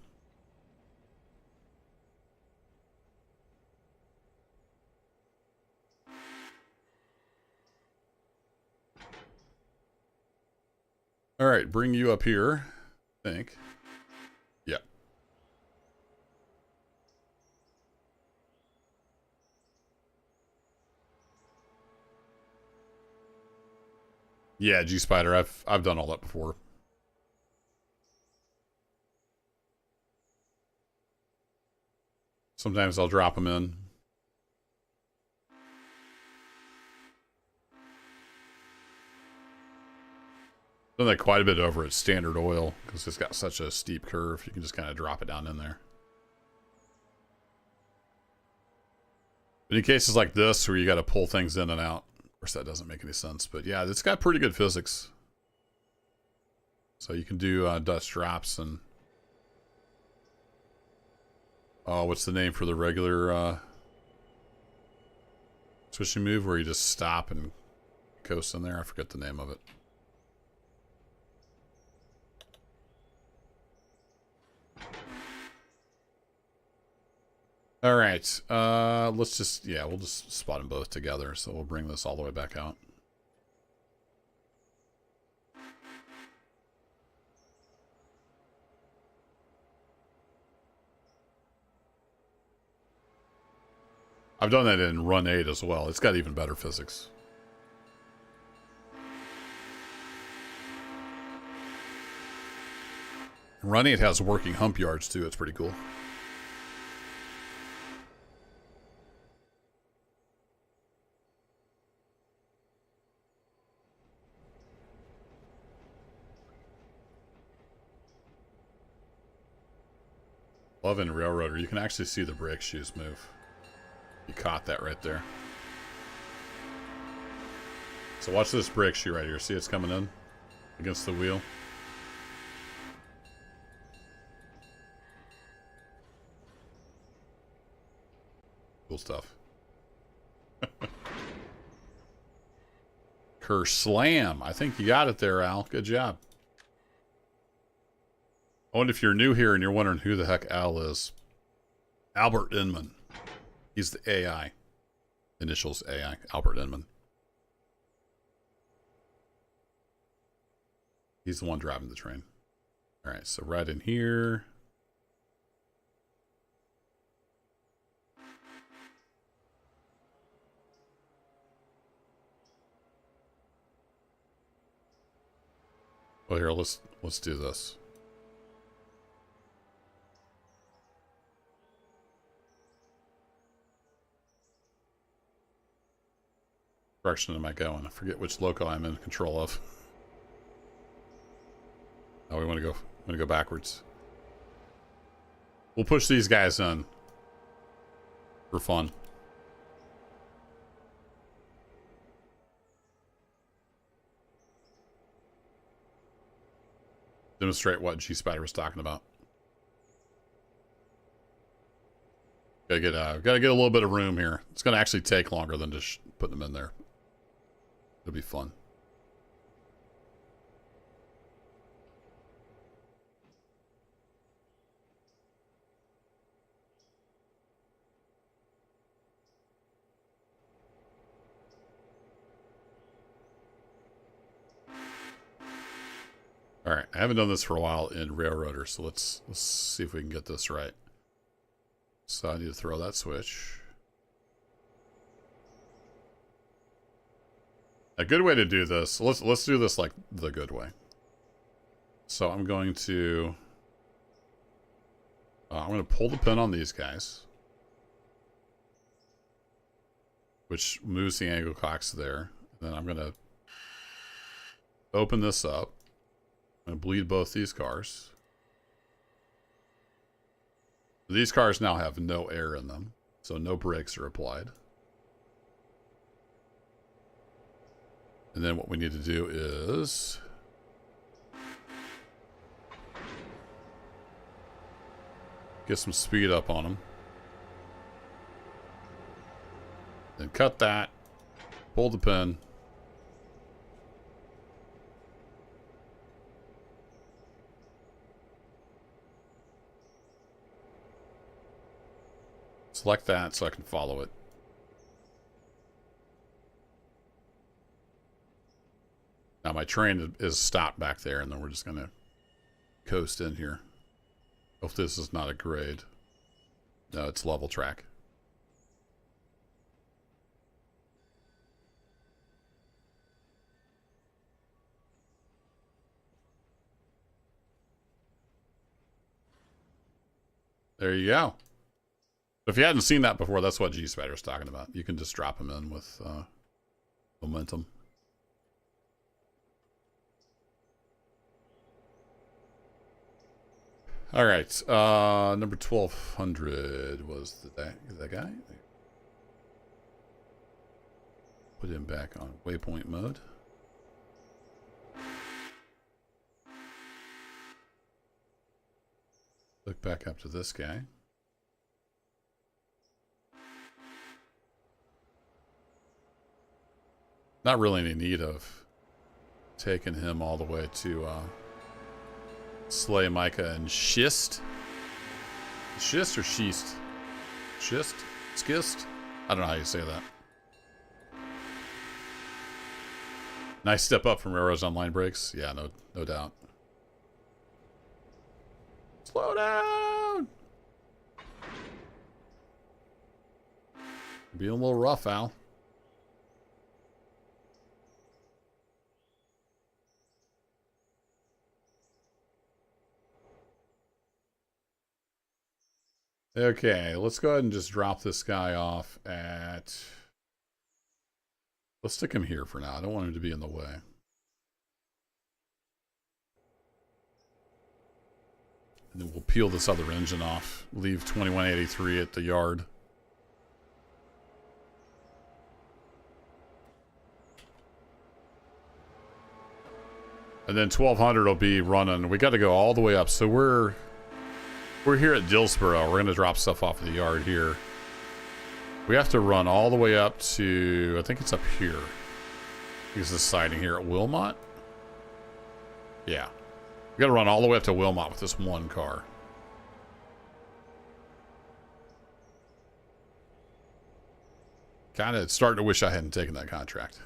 All right, bring you up here, I think. Yeah. Yeah, G-Spider, I've done all that before. Sometimes I'll drop them in. Done that quite a bit over at Standard Oil because it's got such a steep curve. You can just kind of drop it down in there. But in cases like this where you got to pull things in and out, of course that doesn't make any sense. But yeah, it's got pretty good physics. So you can do Dutch drops and... Oh, what's the name for the regular switching move where you just stop and coast in there? I forget the name of it. All right, let's just, yeah, we'll just spot them both together. So we'll bring this all the way back out. I've done that in Run 8 as well. It's got even better physics. Run 8 has working hump yards too. It's pretty cool. Love in Railroader. You can actually see the brake shoes move. You caught that right there. So watch this brake shoe right here. See it's coming in against the wheel. Cool stuff. Kerr Slam. I think you got it there, Al. Good job. Oh, and if you're new here and you're wondering who the heck Al is, Albert Inman. He's the AI. Initials AI. Albert Inman. He's the one driving the train. All right, so right in here. Well, here, let's do this. Direction am I going? I forget which loco I'm in control of. Oh, we want to go backwards. We'll push these guys in for fun. Demonstrate what G Spider was talking about. Gotta get a little bit of room here. It's gonna actually take longer than just putting them in there. It'll be fun. All right, I haven't done this for a while in Railroader, so let's see if we can get this right. So I need to throw that switch. A good way to do this, let's do this like the good way. So I'm going to pull the pin on these guys, which moves the angle cocks there. And then I'm going to open this up. I'm going to bleed both these cars. These cars now have no air in them, so no brakes are applied. And then what we need to do is get some speed up on them. Then cut that, pull the pin. Select that so I can follow it. Now my train is stopped back there, and then we're just going to coast in here. Hope this is not a grade. No, it's level track. There you go. If you hadn't seen that before, that's what G Spider's talking about. You can just drop them in with momentum. All right, number 1200 was that guy. Put him back on waypoint mode. Look back up to this guy. Not really any need of taking him all the way to Slay Micah and Schist. Schist or Schist? Schist? Skist? I don't know how you say that. Nice step up from Railroads Online brakes. Yeah, no doubt. Slow down! Being a little rough, Al. Okay, let's go ahead and just drop this guy off at... Let's stick him here for now. I don't want him to be in the way. And then we'll peel this other engine off. Leave 2183 at the yard. And then 1200 will be running. We got to go all the way up. So we're here at Dillsboro. We're going to drop stuff off at the yard here. We have to run all the way up to, I think it's up here. Use this siding here at Wilmot. Yeah. We got to run all the way up to Wilmot with this one car. Kind of starting to wish I hadn't taken that contract.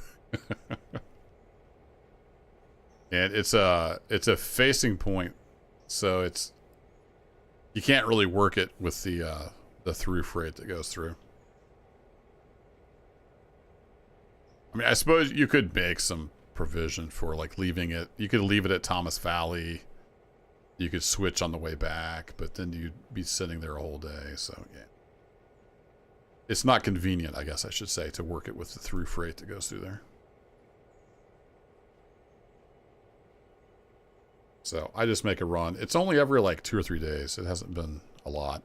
And it's a facing point, so it's, you can't really work it with the through freight that goes through. I mean, I suppose you could make some provision for like leaving it. You could leave it at Thomas Valley. You could switch on the way back, but then you'd be sitting there a whole day. So yeah, it's not convenient, I guess I should say, to work it with the through freight that goes through there. So I just make a run. It's only every like 2 or 3 days. It hasn't been a lot.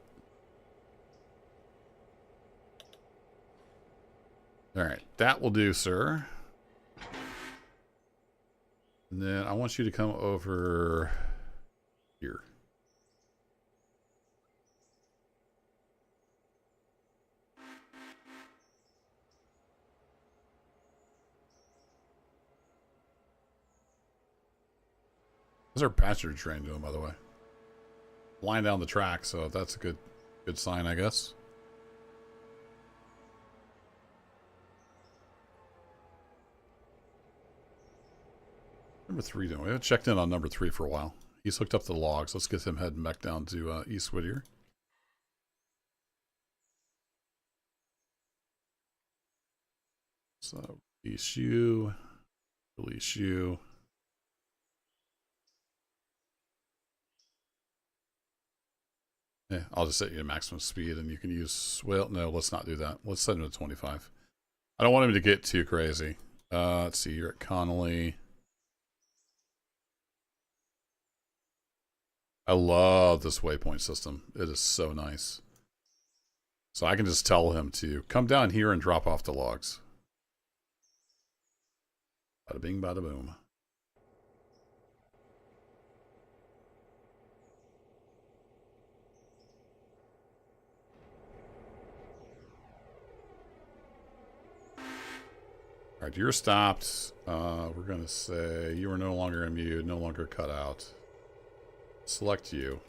All right, that will do, sir. And then I want you to come over here. How's our passenger train doing, by the way? Flying down the track, so that's a good sign, I guess. Number 3 doing? We haven't checked in on number 3 for a while. He's hooked up the logs. Let's get him heading back down to East Whittier. So release you. Release you. Yeah, I'll just set you to maximum speed and you can use, well, no, let's not do that. Let's set him to 25. I don't want him to get too crazy. Let's see, you're at Connolly. I love this waypoint system. It is so nice. So I can just tell him to come down here and drop off the logs. Bada bing, bada boom. All right, you're stopped. We're going to say you are no longer immured, no longer cut out. Select you.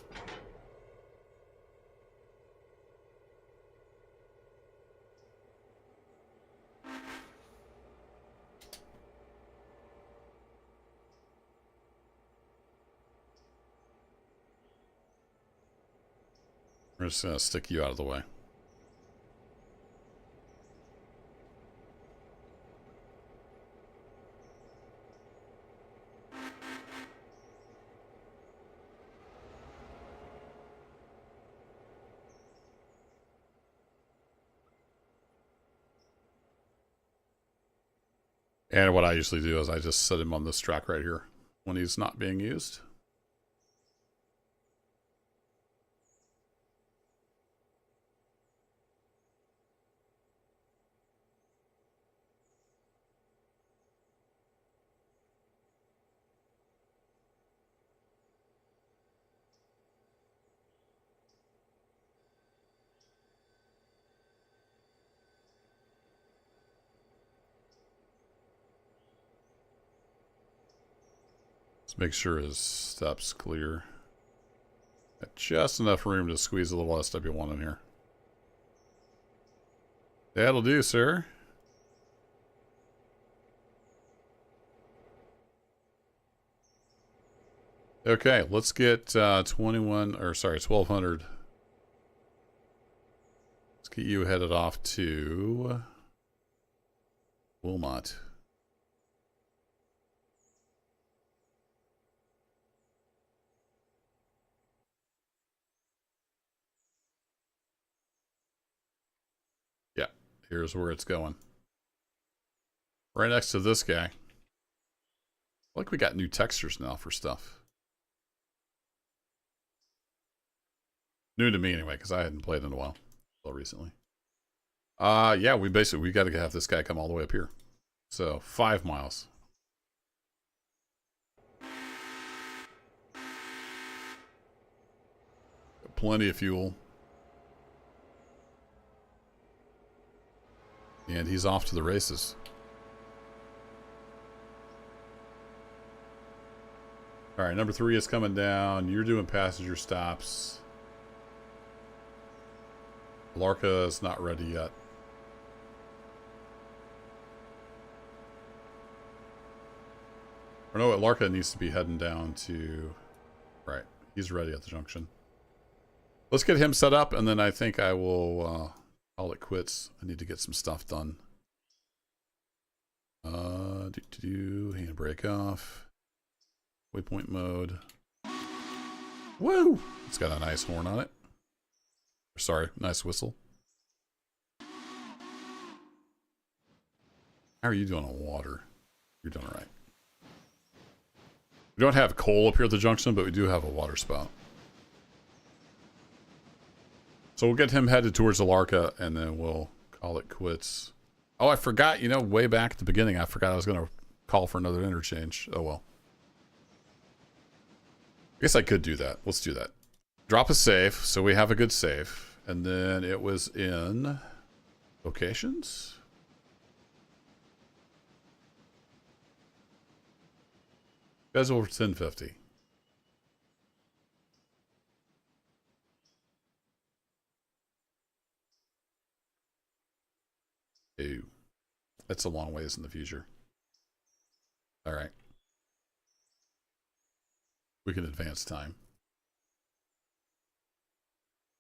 We're just going to stick you out of the way. And what I usually do is I just set him on this track right here when he's not being used. Let's make sure his step's clear. Got just enough room to squeeze a little SW1 in here. That'll do, sir. Okay, let's get 1200 Let's get you headed off to Wilmot. Yeah, here's where it's going. Right next to this guy. Like we got new textures now for stuff. New to me anyway, because I hadn't played in a while. Well, recently. Yeah, we got to have this guy come all the way up here. So 5 miles. Plenty of fuel. And he's off to the races. All right, number 3 is coming down. You're doing passenger stops. Appalachia is not ready yet. Or no, Appalachia needs to be heading down to... Right, he's ready at the junction. Let's get him set up, and then I think I will call it quits. I need to get some stuff done. Handbrake off. Waypoint mode. Woo! It's got a nice horn on it. Sorry, nice whistle. How are you doing on water? You're doing all right. We don't have coal up here at the junction, but we do have a water spout. So we'll get him headed towards Appalachia, and then we'll call it quits. Oh, I forgot, you know, way back at the beginning, I forgot I was going to call for another interchange. Oh, well. I guess I could do that. Let's do that. Drop a save, so we have a good save. And then it was in locations. Guys over 1050. Ew. That's a long ways in the future. All right. We can advance time.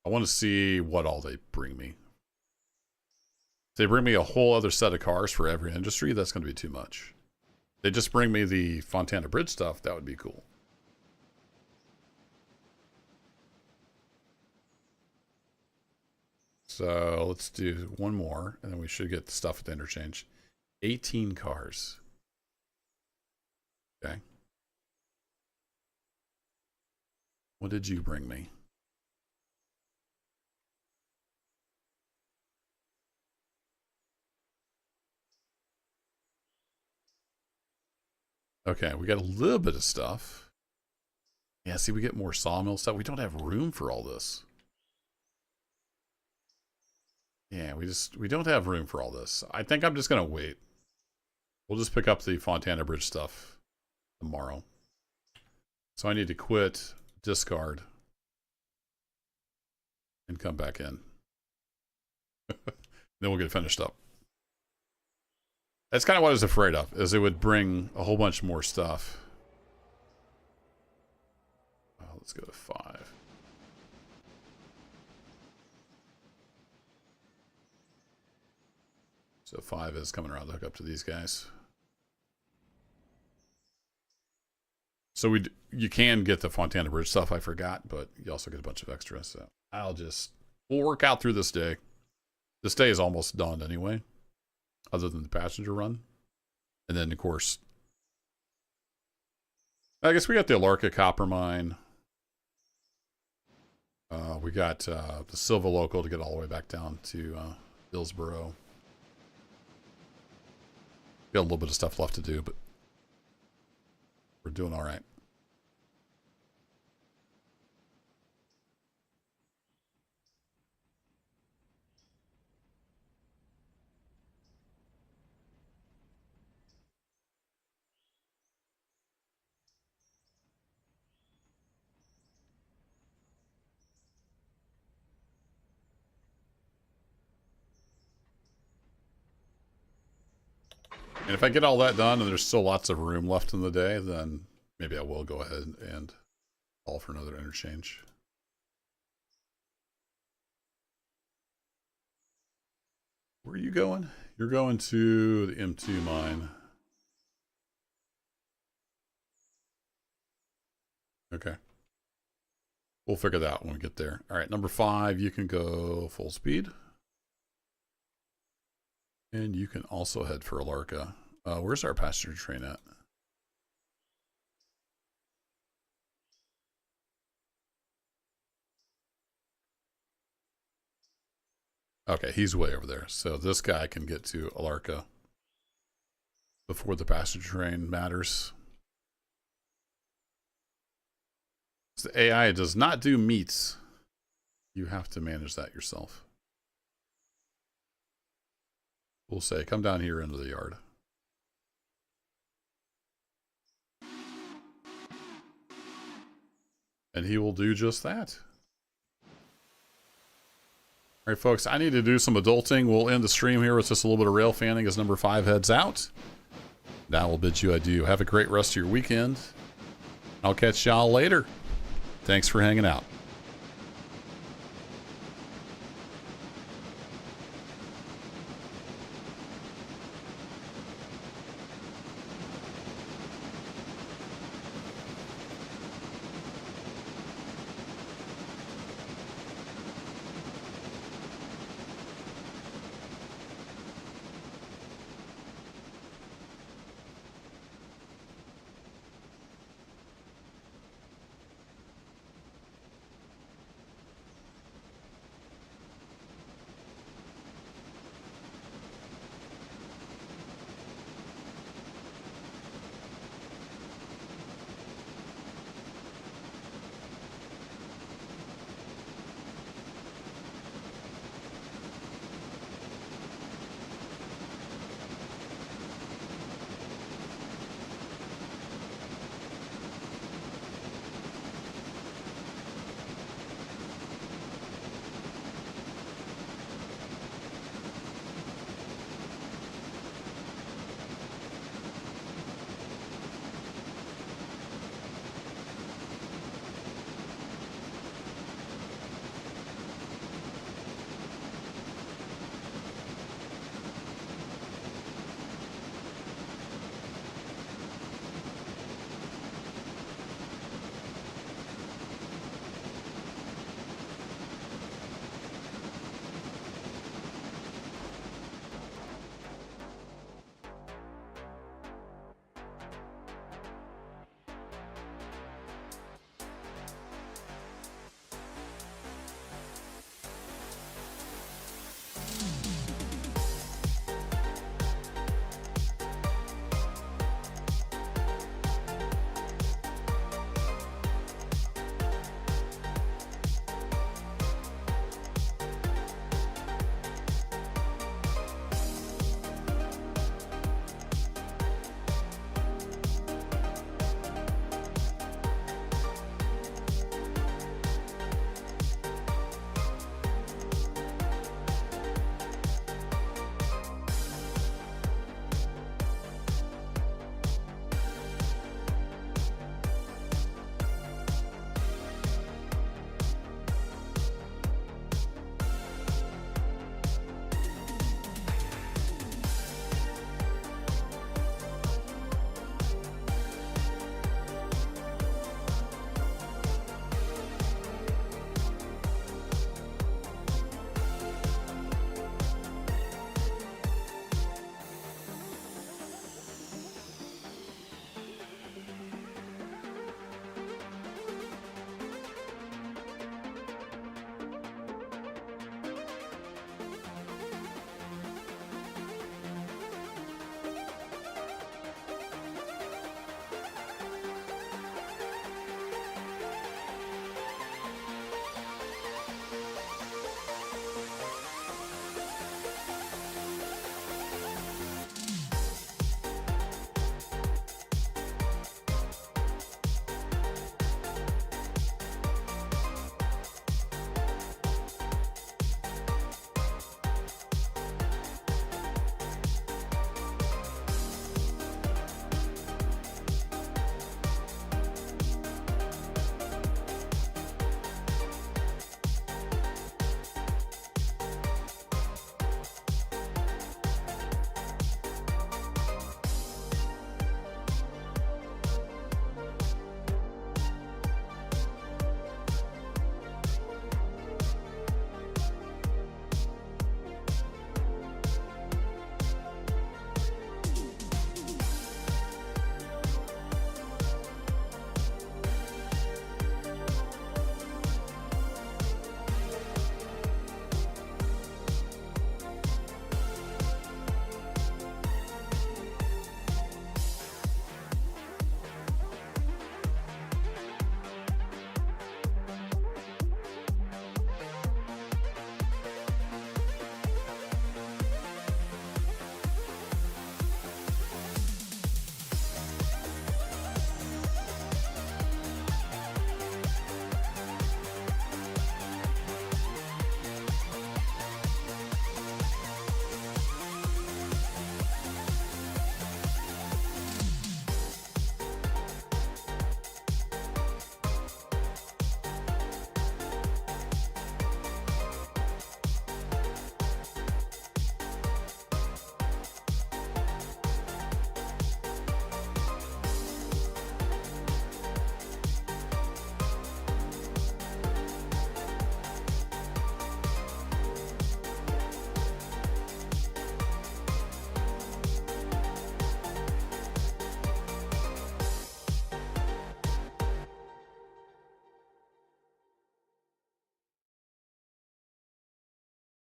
I want to see what all they bring me. If they bring me a whole other set of cars for every industry, that's going to be too much. If they just bring me the Fontana Bridge stuff, that would be cool. So let's do one more, and then we should get the stuff at the interchange. 18 cars. Okay. What did you bring me? Okay, we got a little bit of stuff. Yeah, see, we get more sawmill stuff. We don't have room for all this. Yeah, we don't have room for all this. I think I'm just gonna wait. We'll just pick up the Fontana Bridge stuff tomorrow. So I need to quit, discard, and come back in. Then we'll get finished up. That's kind of what I was afraid of, is it would bring a whole bunch more stuff. Let's go to 5. So 5 is coming around to hook up to these guys. So you can get the Fontana Bridge stuff, I forgot, but you also get a bunch of extra. So we'll work out through this day. This day is almost done anyway, other than the passenger run. And then, of course, I guess we got the Appalachia copper mine. We got the Silva Local to get all the way back down to Hillsboro. Got a little bit of stuff left to do, but we're doing all right. And if I get all that done and there's still lots of room left in the day, then maybe I will go ahead and call for another interchange. Where are you going? You're going to the M2 mine. Okay. We'll figure that out when we get there. All right, number 5, you can go full speed. And you can also head for Appalachia. Where's our passenger train at? Okay, he's way over there. So this guy can get to Appalachia before the passenger train matters. So the AI does not do meats. You have to manage that yourself. We'll say, come down here into the yard. And he will do just that. All right, folks, I need to do some adulting. We'll end the stream here with just a little bit of rail fanning as number 5 heads out. Now we'll bid you adieu. Have a great rest of your weekend. I'll catch y'all later. Thanks for hanging out.